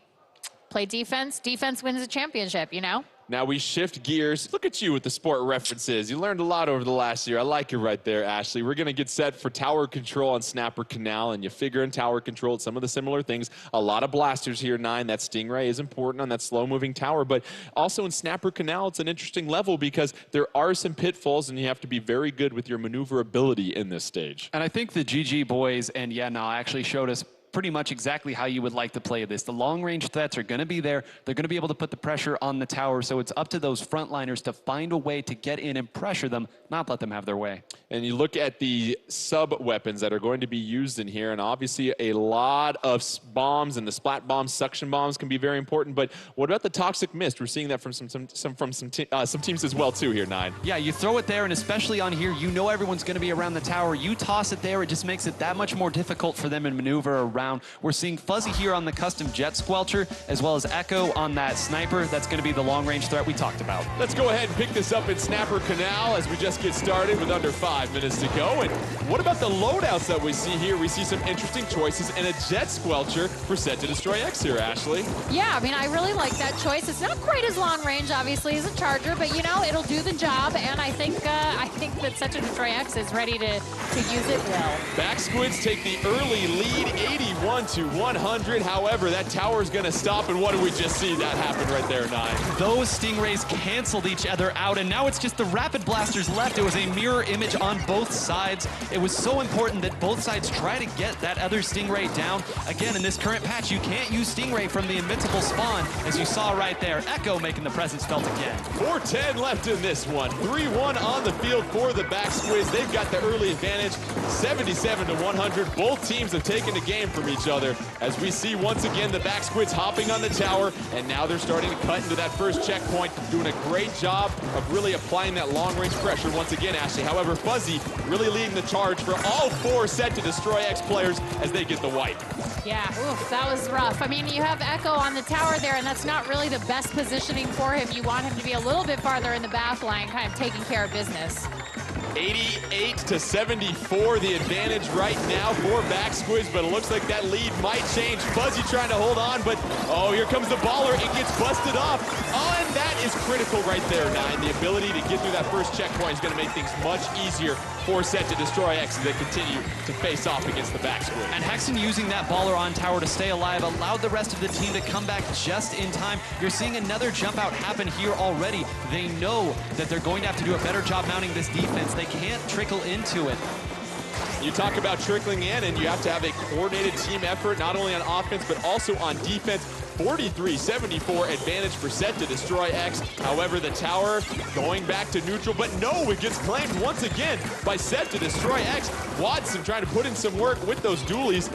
play defense, defense wins the championship, you know? Now we shift gears. Look at you with the sport references. You learned a lot over the last year. I like it right there, Ashley. We're going to get set for tower control on Snapper Canal, and you figure in tower control, it's some of the similar things. A lot of blasters here, 9. That Stingray is important on that slow-moving tower, but also in Snapper Canal, it's an interesting level because there are some pitfalls, and you have to be very good with your maneuverability in this stage. And I think the GG boys and actually showed us pretty much exactly how you would like to play this. The long-range threats are going to be there. They're going to be able to put the pressure on the tower, so it's up to those frontliners to find a way to get in and pressure them, not let them have their way. And you look at the sub-weapons that are going to be used in here, and obviously a lot of bombs, and the splat bombs, suction bombs can be very important, but what about the Toxic Mist? We're seeing that from some teams as well, too, here, 9. Yeah, you throw it there, and especially on here, you know everyone's going to be around the tower. You toss it there, it just makes it that much more difficult for them to maneuver around. We're seeing Fuzzy here on the custom Jet Squelcher, as well as Echo on that Sniper. That's going to be the long-range threat we talked about. Let's go ahead and pick this up in Snapper Canal as we just get started with under 5 minutes to go. And what about the loadouts that we see here? We see some interesting choices and a Jet Squelcher for Set to Destroy X here, Ashley. Yeah, I mean, I really like that choice. It's not quite as long range, obviously, as a Charger, but, you know, it'll do the job, and I think that Set to Destroy X is ready to use it well. Back Squids take the early lead, 81 to 100. However, that tower is going to stop, and what did we just see that happen right there, 9? Those Stingrays canceled each other out, and now it's just the Rapid Blasters left. It was a mirror image on both sides. It was so important that both sides try to get that other Stingray down. Again, in this current patch, you can't use Stingray from the invincible spawn, as you saw right there. Echo making the presence felt again. 4:10 left in this one. 3-1 on the field for the Back Squids. They've got the early advantage, 77 to 100. Both teams have taken the game from each other as we see once again the Back Squids hopping on the tower, and now they're starting to cut into that first checkpoint, doing a great job of really applying that long-range pressure once again, Ashley. However, Fuzzy really leading the charge for all 4 Set to Destroy X players as they get the wipe. Yeah, oof, that was rough. I mean, you have Echo on the tower there, and that's not really the best positioning for him. You want him to be a little bit farther in the back line, kind of taking care of business. 88 to 74, the advantage right now for Back Squids, but it looks like that lead might change. Fuzzy trying to hold on, but oh, here comes the baller. It gets busted off. Oh, and that is critical right there, 9. The ability to get through that first checkpoint is going to make things much easier for Set to Destroy X as they continue to face off against the Back Squids. And Hexen using that baller on tower to stay alive allowed the rest of the team to come back just in time. You're seeing another jump out happen here already. They know that they're going to have to do a better job mounting this defense. They can't trickle into it. You talk about trickling in, and you have to have a coordinated team effort, not only on offense, but also on defense. 43-74 advantage for Set to Destroy X. However, the tower going back to neutral, but no, it gets claimed once again by Set to Destroy X. Watson trying to put in some work with those dualies.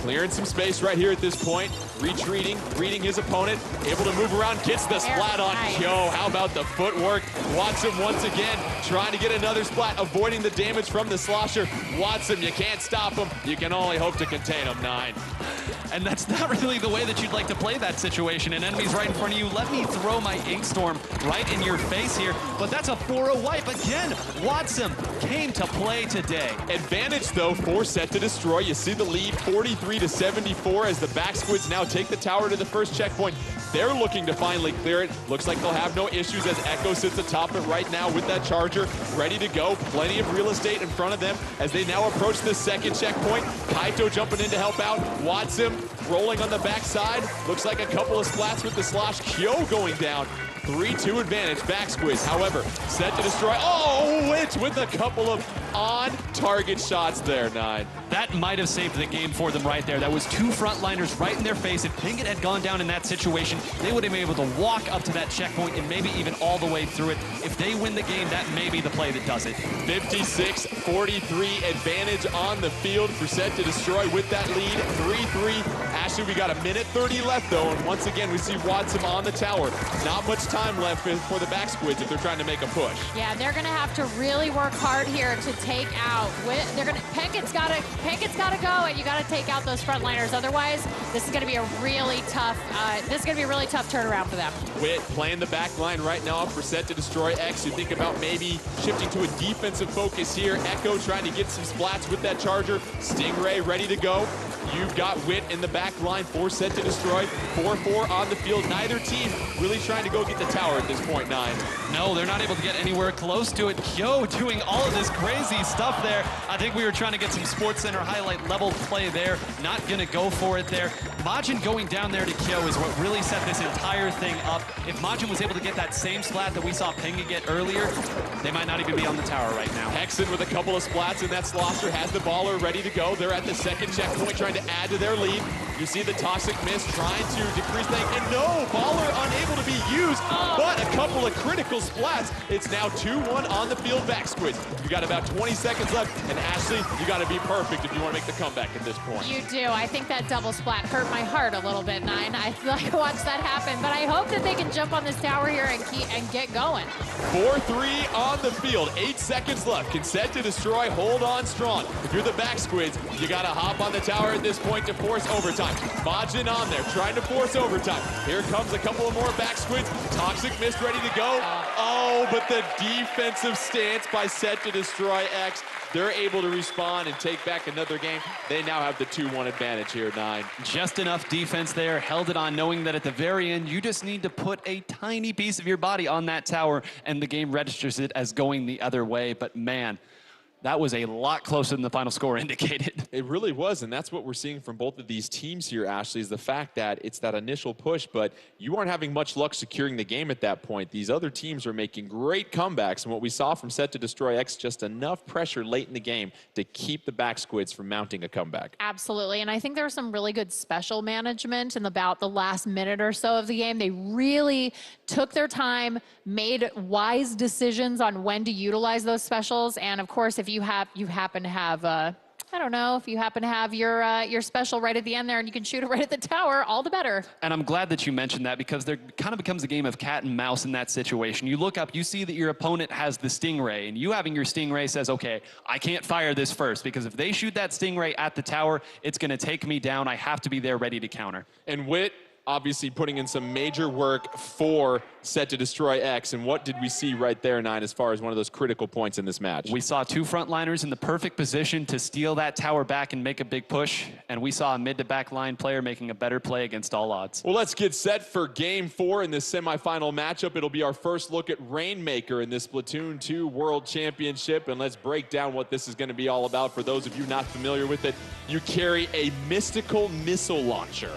Clearing some space right here at this point. Retreating, reading his opponent. Able to move around, gets the splat on Kyo. How about the footwork? Watson once again trying to get another splat, avoiding the damage from the slosher. Watson, you can't stop him. You can only hope to contain him, 9. And that's not really the way that you'd like to play that situation. And enemies right in front of you. Let me throw my Inkstorm right in your face here. But that's a 4-0 wipe again. Watson came to play today. Advantage, though, for Set to Destroy. You see the lead, 43-74, as the Back Squids now take the tower to the first checkpoint. They're looking to finally clear it. Looks like they'll have no issues as Echo sits atop it right now with that Charger ready to go. Plenty of real estate in front of them as they now approach the second checkpoint. Kaito jumping in to help out. Watson rolling on the backside. Looks like a couple of splats with the slosh. Kyo going down. 3-2 advantage, back squiz. However, set to destroy. Oh, Witch with a couple of on-target shots there, 9. That might have saved the game for them right there. That was 2 frontliners right in their face. If Pingit had gone down in that situation, they would have been able to walk up to that checkpoint and maybe even all the way through it. If they win the game, that may be the play that does it. 56-43 advantage on the field for set to destroy with that lead, 3-3. Ashley, we got a minute 30 left though, and once again we see Watson on the tower. Not much time left for the back squids if they're trying to make a push. Yeah, they're gonna have to really work hard here to take out. Pingit's gotta go, and you gotta take out those frontliners. Otherwise, this is gonna be a really tough. Turnaround for them. Wit playing the back line right now for set to destroy X. You think about maybe shifting to a defensive focus here. Echo trying to get some splats with that charger. Stingray ready to go. You've got Wit in the back line for set to destroy. 4-4 on the field. Neither team really trying to go get the tower at this point, 9. No, they're not able to get anywhere close to it. Kyo doing all of this crazy stuff there. I think we were trying to get some Sports Center highlight level play there. Not gonna go for it there. Majin going down there to Kyo is what really set this entire thing up. If Majin was able to get that same splat that we saw Pinga get earlier, they might not even be on the tower right now. Hexen with a couple of splats, and that Slosser has the baller ready to go. They're at the second checkpoint trying to add to their lead. You see the Toxic Mist trying to decrease things, and no, baller unable to be used, but a couple of critical splats. It's now 2-1 on the field back squids. You got about 20 seconds left, and Ashley, you got to be perfect if you want to make the comeback at this point. You do. I think that double splat hurt my heart a little bit, 9. I watched that happen, but I hope that they can jump on this tower here and get going. 4-3 on the field. 8 seconds left. Can set to destroy. Hold on strong. If you're the back squids, you got to hop on the tower at this point to force overtime. Majin on there, trying to force overtime. Here comes a couple of more back squids. Toxic Mist ready to go. Oh, but the defensive stance by set to destroy X. They're able to respond and take back another game. They now have the 2-1 advantage here, 9. Just enough defense there, held it on, knowing that at the very end, you just need to put a tiny piece of your body on that tower, and the game registers it as going the other way. But man, that was a lot closer than the final score indicated. It really was, and that's what we're seeing from both of these teams here, Ashley, is the fact that it's that initial push, but you aren't having much luck securing the game at that point. These other teams are making great comebacks, and what we saw from set to destroy X, just enough pressure late in the game to keep the back squids from mounting a comeback. Absolutely, and I think there was some really good special management in about the last minute or so of the game. They really took their time, made wise decisions on when to utilize those specials, and of course, if you happen to have I don't know, if you happen to have your special right at the end there and you can shoot it right at the tower, all the better. And I'm glad that you mentioned that, because there kind of becomes a game of cat and mouse in that situation. You look up, you see that your opponent has the Stingray, and you having your Stingray says, okay, I can't fire this first, because if they shoot that Stingray at the tower, it's gonna take me down. I have to be there ready to counter. And Wit obviously putting in some major work for set to destroy X. And what did we see right there, 9, as far as one of those critical points in this match? We saw 2 frontliners in the perfect position to steal that tower back and make a big push. And we saw a mid to back line player making a better play against all odds. Well, let's get set for game 4 in this semifinal matchup. It'll be our first look at Rainmaker in this Splatoon 2 World Championship. And let's break down what this is going to be all about. For those of you not familiar with it, you carry a mystical missile launcher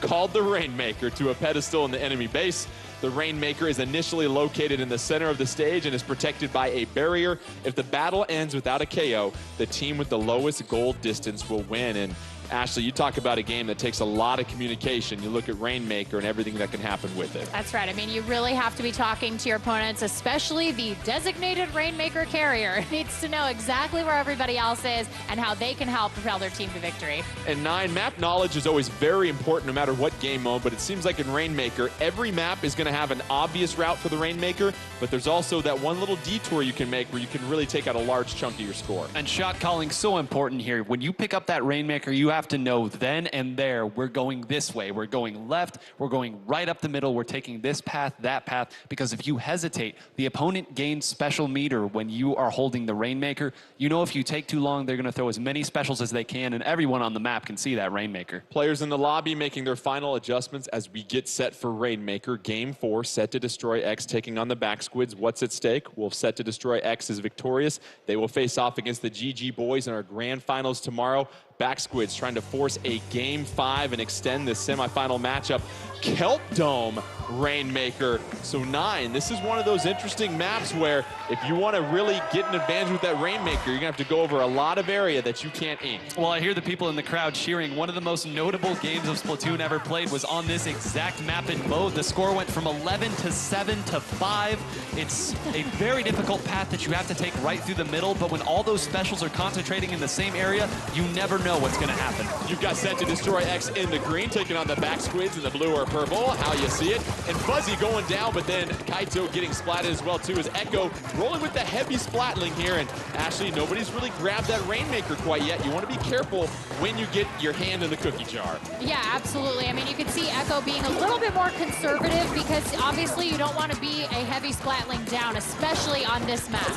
called the Rainmaker to a pedestal in the enemy base. The Rainmaker is initially located in the center of the stage and is protected by a barrier. If the battle ends without a KO, the team with the lowest goal distance will win. And Ashley, you talk about a game that takes a lot of communication. You look at Rainmaker and everything that can happen with it. That's right. I mean, you really have to be talking to your opponents, especially the designated Rainmaker carrier. It needs to know exactly where everybody else is and how they can help propel their team to victory. And 9, map knowledge is always very important no matter what game mode, but it seems like in Rainmaker, every map is going to have an obvious route for the Rainmaker, but there's also that one little detour you can make where you can really take out a large chunk of your score. And shot calling so important here. When you pick up that Rainmaker, you have to know then and there, we're going this way, we're going left, we're going right up the middle, we're taking this path, that path, because if you hesitate, the opponent gains special meter when you are holding the Rainmaker. You know if you take too long, they're going to throw as many specials as they can, and everyone on the map can see that Rainmaker. Players in the lobby making their final adjustments as we get set for Rainmaker. Game 4, set to destroy X taking on the back squids. What's at stake? Well, set to destroy X is victorious. They will face off against the GG boys in our grand finals tomorrow. Back Squids trying to force a Game 5 and extend this semifinal matchup. Kelp Dome Rainmaker. So 9, this is one of those interesting maps where if you want to really get an advantage with that Rainmaker, you're going to have to go over a lot of area that you can't ink. Well, I hear the people in the crowd cheering. One of the most notable games of Splatoon ever played was on this exact map and mode. The score went from 11 to 7 to 5. It's a very difficult path that you have to take right through the middle, but when all those specials are concentrating in the same area, you never know what's going to happen. You've got Set to Destroy X in the green, taking on the Back Squids in the blue or purple, how you see it. And Fuzzy going down, but then Kaito getting splatted as well too, as Echo rolling with the heavy splatling here. And Ashley, nobody's really grabbed that Rainmaker quite yet. You want to be careful when you get your hand in the cookie jar. Yeah, absolutely. I mean, you can see Echo being a little bit more conservative because obviously you don't want to be a heavy splatling down, especially on this map.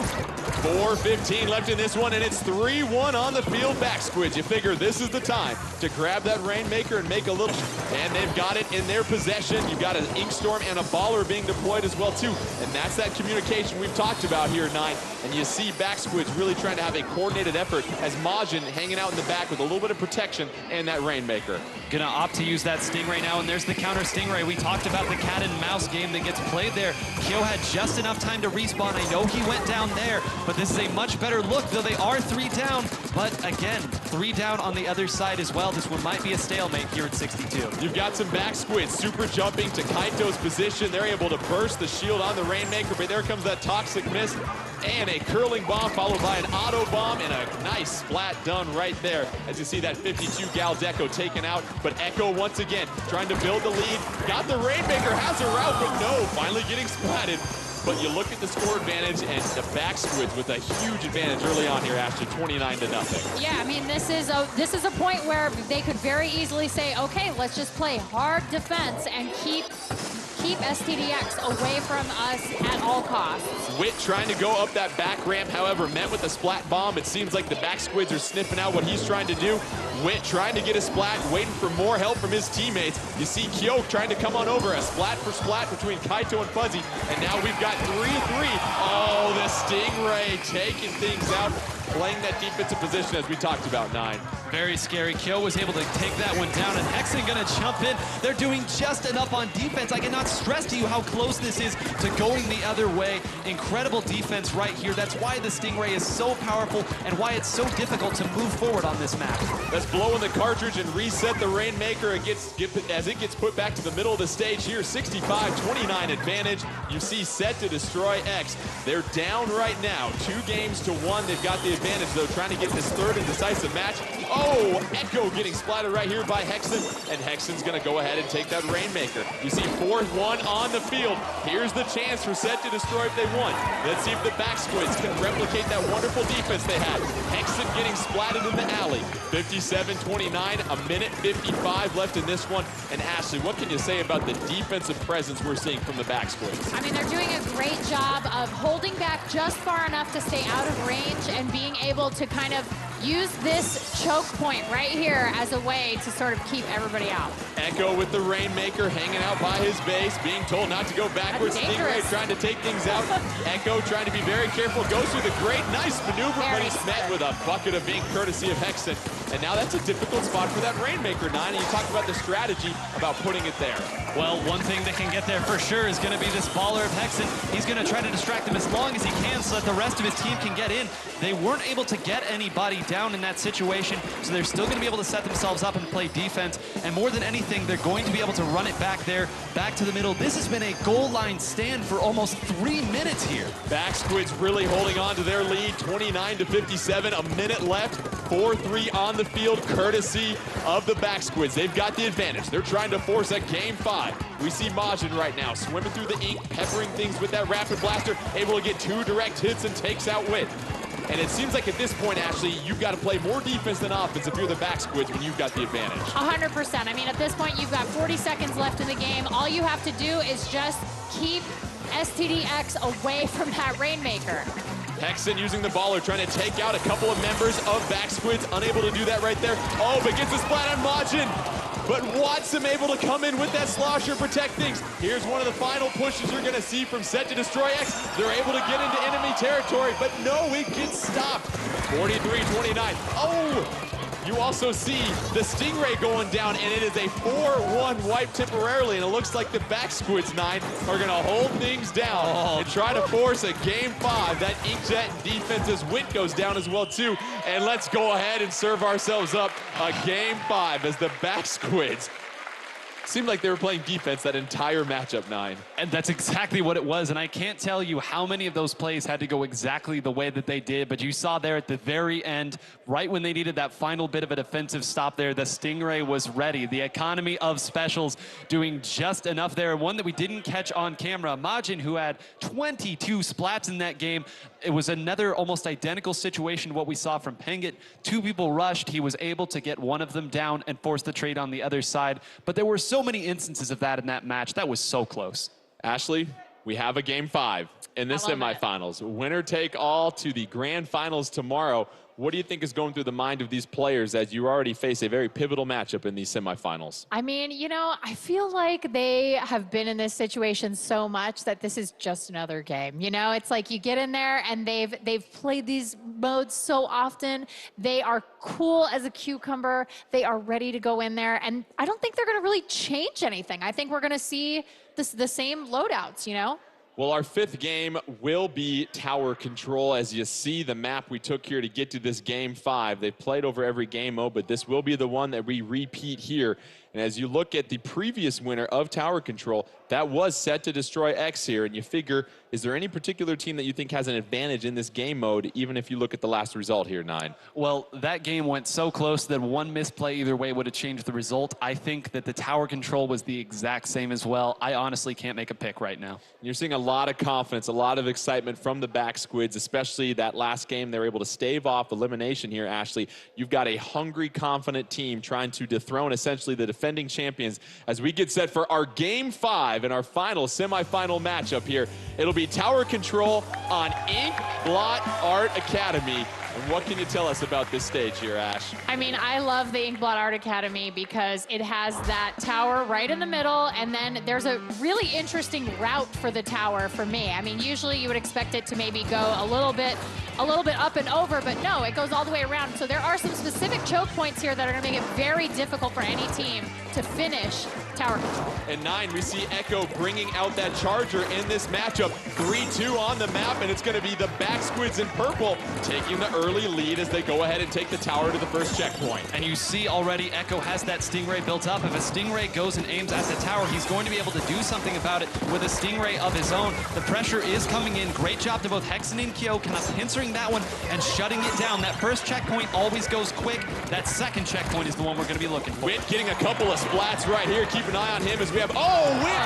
4:15 left in this one, and it's 3-1 on the field. Back Squids, you figure this is the time to grab that Rainmaker and make a little, and they've got it in their possession. You've got an Ink Storm and a Baller being deployed as well too, and that's that communication we've talked about here, 9. And you see Back Squids really trying to have a coordinated effort as Majin hanging out in the back with a little bit of protection and that Rainmaker. Gonna opt to use that Stingray now, and there's the counter Stingray. We talked about the cat and mouse game that gets played there. Kyo had just enough time to respawn. I know he went down there, but this is a much better look, though they are 3 down. But again, 3 down on the other side as well. This one might be a stalemate here at 62. You've got some Back Squids super jumping to Kaito's position. They're able to burst the shield on the Rainmaker, but there comes that Toxic Mist and a curling bomb followed by an auto bomb and a nice splat done right there. As you see that 52 gal Deco taken out, but Echo once again trying to build the lead. Got the Rainmaker, has a route, but no, finally getting splatted. But you look at the score advantage and the Back Squids with a huge advantage early on here, Ashley, 29-0. Yeah, I mean, this is a point where they could very easily say, okay, let's just play hard defense and keep STDX away from us at all costs. Wit trying to go up that back ramp, however, met with a splat bomb. It seems like the Back Squids are sniffing out what he's trying to do. Wit trying to get a splat, waiting for more help from his teammates. You see Kyo trying to come on over, a splat for splat between Kaito and Fuzzy, and now we've got 3-3. Oh, the Stingray taking things out, playing that defensive position as we talked about, 9. Very scary. Kyo was able to take that one down, and Hexen gonna jump in. They're doing just enough on defense. I cannot stress to you how close this is to going the other way. Incredible defense right here. That's why the Stingray is so powerful and why it's so difficult to move forward on this map. Let's blow in the cartridge and reset the Rainmaker as it gets put back to the middle of the stage here. 65-29 advantage. You see Set to Destroy X. They're down right now, 2-1. They've got the advantage though, trying to get this third and decisive match. Oh, Echo getting splattered right here by Hexen, and Hexen's gonna go ahead and take that Rainmaker. You see 4-1 on the field. Here's the chance for Set to Destroy if they want. Let's see if the Back Squids can replicate that wonderful defense they had. Hexen getting splatted in the alley. 57-29, a minute 55 left in this one. And Ashley, what can you say about the defensive presence we're seeing from the Back Squids? I mean, they're doing a great job of holding back just far enough to stay out of range and being able to kind of use this choke point right here as a way to sort of keep everybody out. Echo with the Rainmaker hanging out by his base, being told not to go backwards. Stingray trying to take things out. Echo trying to be very careful, goes through the great, nice maneuver, but he's met with a bucket of ink courtesy of Hexen. And now that's a difficult spot for that Rainmaker, 9, and you talked about the strategy about putting it there. Well, one thing that can get there for sure is going to be this Baller of Hexen. He's going to try to distract him as long as he can so that the rest of his team can get in. They weren't able to get anybody down in that situation, so they're still going to be able to set themselves up and play defense. And more than anything, they're going to be able to run it back there, back to the middle. This has been a goal line stand for almost 3 minutes here. Back Squids really holding on to their lead, 29-57, a minute left. 4-3 on the field, courtesy of the Back Squids. They've got the advantage. They're trying to force a Game 5. We see Majin right now swimming through the ink, peppering things with that Rapid Blaster, able to get 2 direct hits and takes out Wit. And it seems like at this point, Ashley, you've got to play more defense than offense if you're the Back Squids when you've got the advantage. 100%. I mean, at this point, you've got 40 seconds left in the game. All you have to do is just keep STDX away from that Rainmaker. Hexen using the Baller, trying to take out a couple of members of Back Squids, unable to do that right there. Oh, but gets a splat on Majin. But Watson able to come in with that slosher, protect things. Here's one of the final pushes you're gonna see from Set to Destroy X. They're able to get into enemy territory, but no, it gets stopped. 43-29. Oh, You also see the Stingray going down, and it is a 4-1 wipe temporarily, and it looks like the back squids, 9, are going to hold things down and try to force a game 5. That Inkjet defense's win goes down as well, too. And let's go ahead and serve ourselves up a game 5 as the back squids seemed like they were playing defense that entire matchup, 9. And that's exactly what it was. And I can't tell you how many of those plays had to go exactly the way that they did. But you saw there at the very end, right when they needed that final bit of a defensive stop there, the Stingray was ready. The economy of specials doing just enough there. One that we didn't catch on camera, Majin, who had 22 splats in that game. It was another almost identical situation to what we saw from Pengit. 2 people rushed. He was able to get one of them down and force the trade on the other side. But there were so many instances of that in that match. That was so close. Ashley, we have a game 5 in the semifinals. Winner take all to the grand finals tomorrow. What do you think is going through the mind of these players as you already face a very pivotal matchup in these semifinals? I mean, you know, I feel like they have been in this situation so much that this is just another game. You know, it's like you get in there and they've played these modes so often. They are cool as a cucumber. They are ready to go in there. And I don't think they're going to really change anything. I think we're going to see the same loadouts, you know? Well, our 5th game will be tower control. As you see the map we took here to get to this game 5. They've played over every game mode, but this will be the one that we repeat here. And as you look at the previous winner of tower control, that was set to destroy X here. And you figure, is there any particular team that you think has an advantage in this game mode, even if you look at the last result here, 9? Well, that game went so close that one misplay either way would have changed the result. I think that the tower control was the exact same as well. I honestly can't make a pick right now. You're seeing a lot of confidence, a lot of excitement from the back squids, especially that last game. They were able to stave off elimination here, Ashley. You've got a hungry, confident team trying to dethrone essentially the defending champions as we get set for our game 5 and our final semifinal matchup here. It'll be tower control on Inkblot Art Academy. And what can you tell us about this stage here, Ash? I mean, I love the Inkblot Art Academy because it has that tower right in the middle, and then there's a really interesting route for the tower for me. I mean, usually you would expect it to maybe go a little bit up and over, but no, it goes all the way around. So there are some specific choke points here that are going to make it very difficult for any team to finish tower control. And 9, we see Echo bringing out that charger in this matchup. 3-2 on the map, and it's going to be the back squids in purple taking the early lead as they go ahead and take the tower to the first checkpoint. And you see already Echo has that Stingray built up. If a Stingray goes and aims at the tower, he's going to be able to do something about it with a Stingray of his own. The pressure is coming in. Great job to both Hexen and Kyo, kind of pincering that one and shutting it down. That first checkpoint always goes quick. That second checkpoint is the one we're going to be looking for. Wit getting a couple of splats right here. Keep an eye on him as we have, Wit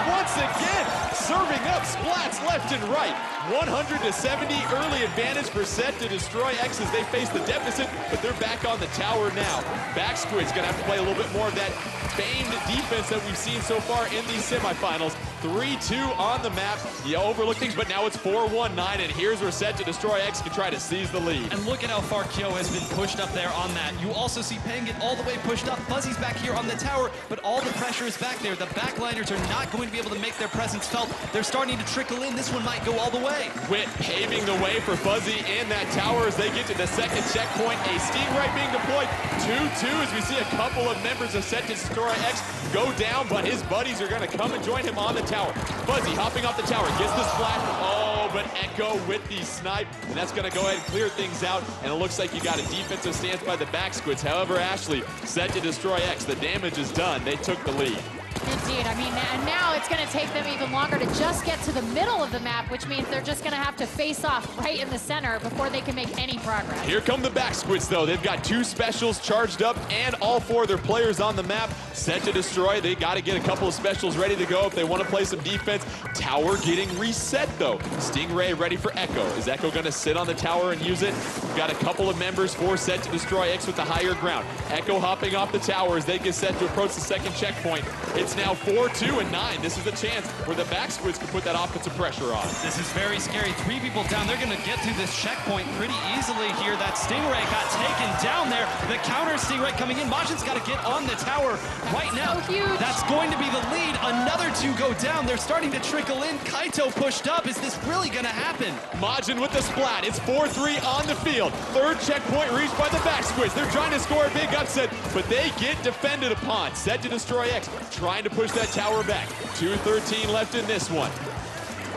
once again serving up splats left and right. 100-70 early advantage for Set to destroy X as they face the deficit, but they're back on the tower now. Back squid's gonna have to play a little bit more of that famed defense that we've seen so far in these semifinals. 3-2 on the map. You overlook things, but now it's 4-1-9, and here's where Set to destroy X can try to seize the lead. And look at how far Kyo has been pushed up there on that. You also see Pengit all the way pushed up. Fuzzy's back here on the tower, but all the pressure is back there. The backliners are not going to be able to make their presence felt. They're starting to trickle in. This one might go all the way. Wit paving the way for Fuzzy in that tower as they get to the second checkpoint. A Stingray being deployed. 2-2 as we see a couple of members of Set to destroy X go down, but his buddies are going to come and join him on the tower. Fuzzy hopping off the tower, gets the splat. But Echo with the snipe, and that's going to go ahead and clear things out. And it looks like you got a defensive stance by the back squids. However, Ashley, Set to destroy X. The damage is done. They took the lead. Indeed. I mean, and now it's going to take them even longer to just get to the middle of the map, which means they're just going to have to face off right in the center before they can make any progress. Here come the back squids, though. They've got 2 specials charged up and all 4 of their players on the map. Set to destroy. They got to get a couple of specials ready to go if they want to play some defense. Tower getting reset, though. Stingray ready for Echo. Is Echo going to sit on the tower and use it? We've got a couple of members for Set to destroy X with the higher ground. Echo hopping off the tower as they get set to approach the second checkpoint. It's now 4-2-9. This is the chance where the back squids can put that offensive pressure on. This is very scary. 3 people down. They're going to get through this checkpoint pretty easily here. That Stingray got taken down there. The counter Stingray coming in. Majin's got to get on the tower right now. So huge. That's going to be the lead. Another other two go down. They're starting to trickle in. Kaito pushed up. Is this really gonna happen? Majin with the splat. It's 4-3 on the field. Third checkpoint reached by the back squids. They're trying to score a big upset, but they get defended upon. Set to destroy X, trying to push that tower back. 2:13 left in this one.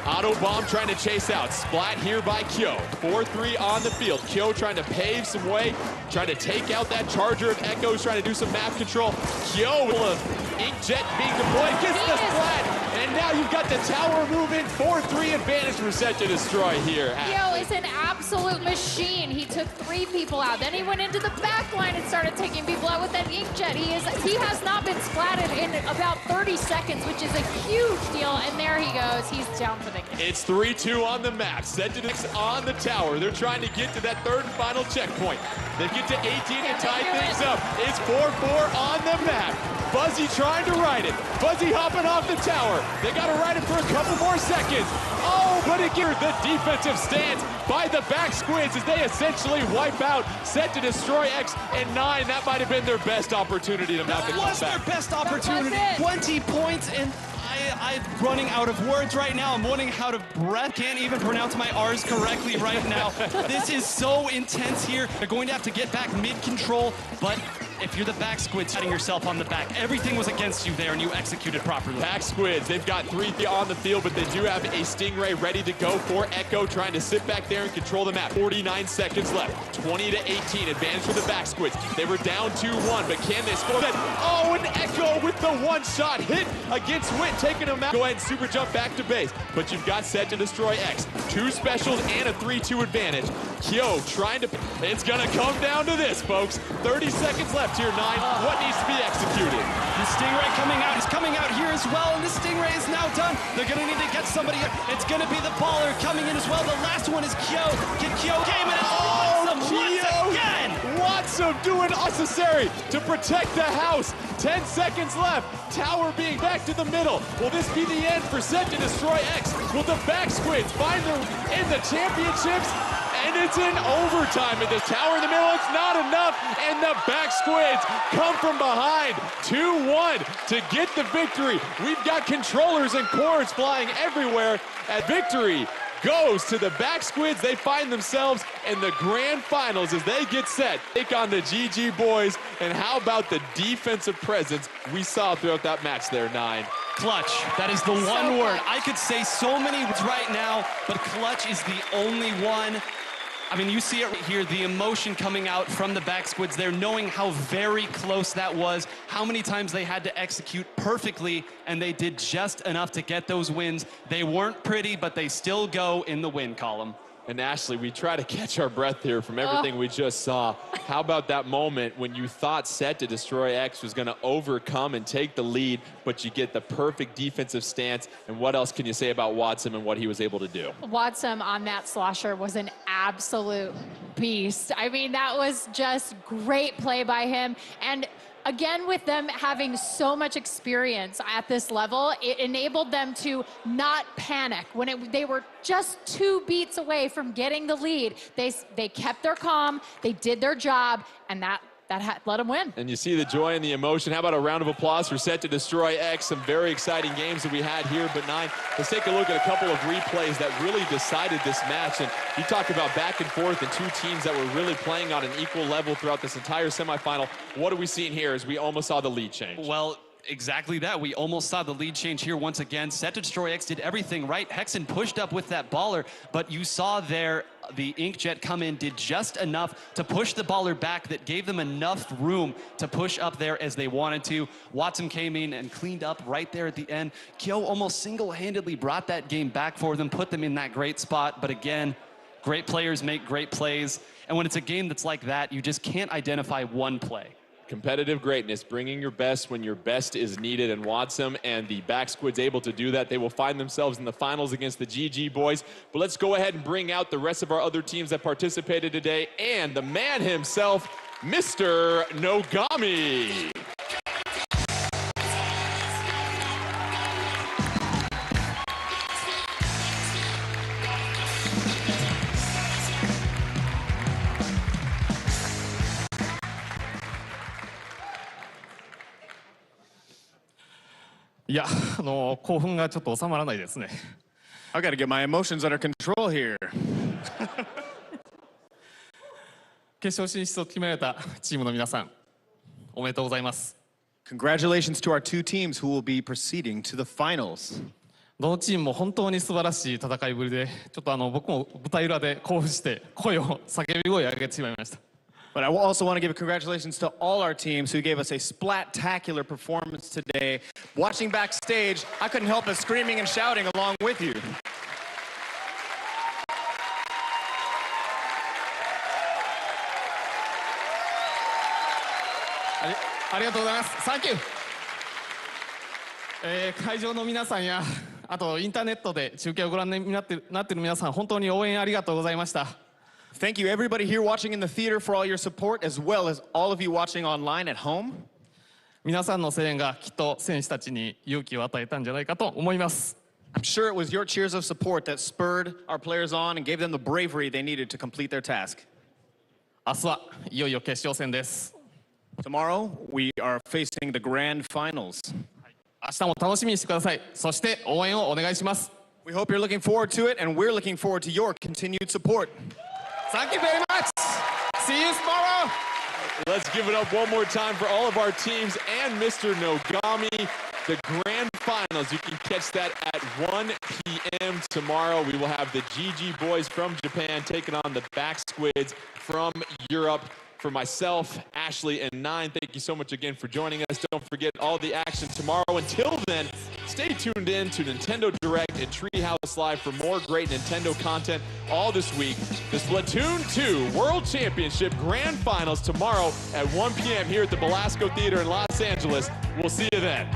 Auto bomb trying to chase out. Splat here by Kyo. 4-3 on the field. Kyo trying to pave some way, trying to take out that charger of Echoes, trying to do some map control. Kyo with a inkjet being deployed, gets the splat, and now you've got the tower moving. 4-3 advantage for Set to destroy here. Yo is an absolute machine. He took 3 people out. Then he went into the back line and started taking people out with that inkjet. He has not been splatted in about 30 seconds, which is a huge deal. And there he goes. He's down for the game. It's 3-2 on the map. Set to on the tower. They're trying to get to that third and final checkpoint. They get to 18 and tie things up. It's 4-4 on the map. Fuzzy trying to ride it. Fuzzy hopping off the tower. They got to ride it for a couple more seconds. Oh, but again, the defensive stance by the back squids as they essentially wipe out Set to destroy X and 9. That might have been their best opportunity to mount the That was their comeback. best opportunity. 20 points, and I'm running out of words right now. I'm running out of breath. Can't even pronounce my R's correctly right now. This is so intense here. They're going to have to get back mid-control, but if you're the back squid, setting yourself on the back, everything was against you there, and you executed properly. Back squids, they've got 3 on the field, but they do have a Stingray ready to go for Echo, trying to sit back there and control the map. 49 seconds left, 20-18, advantage for the back squids. They were down 2-1, but can they score that? Oh, and Echo with the one-shot hit against Wit, taking him out. Go ahead and super jump back to base, but you've got Set to destroy X. 2 specials and a 3-2 advantage. Kyo trying to, it's gonna come down to this, folks. 30 seconds left here, 9. What needs to be executed? The Stingray coming out. He's coming out here as well, and the Stingray is now done. They're gonna need to get somebody. It's gonna be the baller coming in as well. The last one is Kyo. Get Kyo came in. Once again. Watson doing necessary to protect the house. 10 seconds left. Tower being back to the middle. Will this be the end for Set to destroy X? Will the back squids find them in the championships? And it's in overtime at this tower in the middle. It's not enough, and the back squids come from behind. 2-1 to get the victory. We've got controllers and cords flying everywhere. As victory goes to the back squids. They find themselves in the grand finals as they get set. Take on the GG boys. And how about the defensive presence we saw throughout that match there, 9? Clutch. That is the one word. I could say so many words right now, but clutch is the only one. I mean, you see it right here, the emotion coming out from the back squids there, knowing how very close that was, how many times they had to execute perfectly, and they did just enough to get those wins. They weren't pretty, but they still go in the win column. And Ashley, we try to catch our breath here from everything we just saw. How about that moment when you thought Set to destroy X was going to overcome and take the lead, but you get the perfect defensive stance? And what else can you say about Watson and what he was able to do? Watson on that slosher was an absolute beast. I mean, that was just great play by him. And again, with them having so much experience at this level, it enabled them to not panic. When they were just 2 beats away from getting the lead, they kept their calm, they did their job, and that let them win. And you see the joy and the emotion. How about a round of applause for Set to destroy X? Some very exciting games that we had here, but 9, let's take a look at a couple of replays that really decided this match. And you talk about back and forth and 2 teams that were really playing on an equal level throughout this entire semifinal. What are we seeing here as we almost saw the lead change? Well, exactly that. We almost saw the lead change here once again. Set to destroy X did everything right. Hexen pushed up with that baller, but you saw there the Inkjet come in, did just enough to push the baller back that gave them enough room to push up there as they wanted to. Watson came in and cleaned up right there at the end. Kyo almost single-handedly brought that game back for them, put them in that great spot, but again, great players make great plays, and when it's a game that's like that, you just can't identify one play. Competitive greatness, bringing your best when your best is needed, and Watson and the back squids able to do that. They will find themselves in the finals against the GG boys. But let's go ahead and bring out the rest of our other teams that participated today, and the man himself, Mr. Nogami. いや、興奮がちょっと収まらないですね。I got to get my emotions under control here. 決勝進出を決められたチームの皆さん、おめでとうございます。Congratulations to our two teams who will be proceeding to the finals. どのチームも本当に素晴らしい戦いぶりで、ちょっと僕も舞台裏で興奮して声を叫び声を上げてしまいました。But I also want to give congratulations to all our teams who gave us a splat-tacular performance today. Watching backstage, I couldn't help but screaming and shouting along with you. ありがとうございます。サンキュー。会場の皆さんや、あとインターネットで中継をご覧になっている皆さん、本当に応援ありがとうございました。Thank you, everybody here watching in the theater, for all your support, as well as all of you watching online at home. 皆さんの声援がきっと選手たちに勇気を与えたんじゃないかと思います。I'm sure it was your cheers of support that spurred our players on and gave them the bravery they needed to complete their task. 明日はいよいよ決勝戦です。Tomorrow, we are facing the grand finals. 明日も楽しみにしてください。そして応援をお願いします。We hope you're looking forward to it, and we're looking forward to your continued support. Thank you very much. See you tomorrow. Let's give it up one more time for all of our teams and Mr. Nogami. The grand finals, you can catch that at 1 p.m. tomorrow. We will have the GG boys from Japan taking on the Back Squids from Europe. For myself, Ashley, and Nine, thank you so much again for joining us. Don't forget all the action tomorrow. Until then, stay tuned in to Nintendo Direct and Treehouse Live for more great Nintendo content all this week. The Splatoon 2 World Championship Grand Finals tomorrow at 1 p.m. here at the Belasco Theater in Los Angeles. We'll see you then.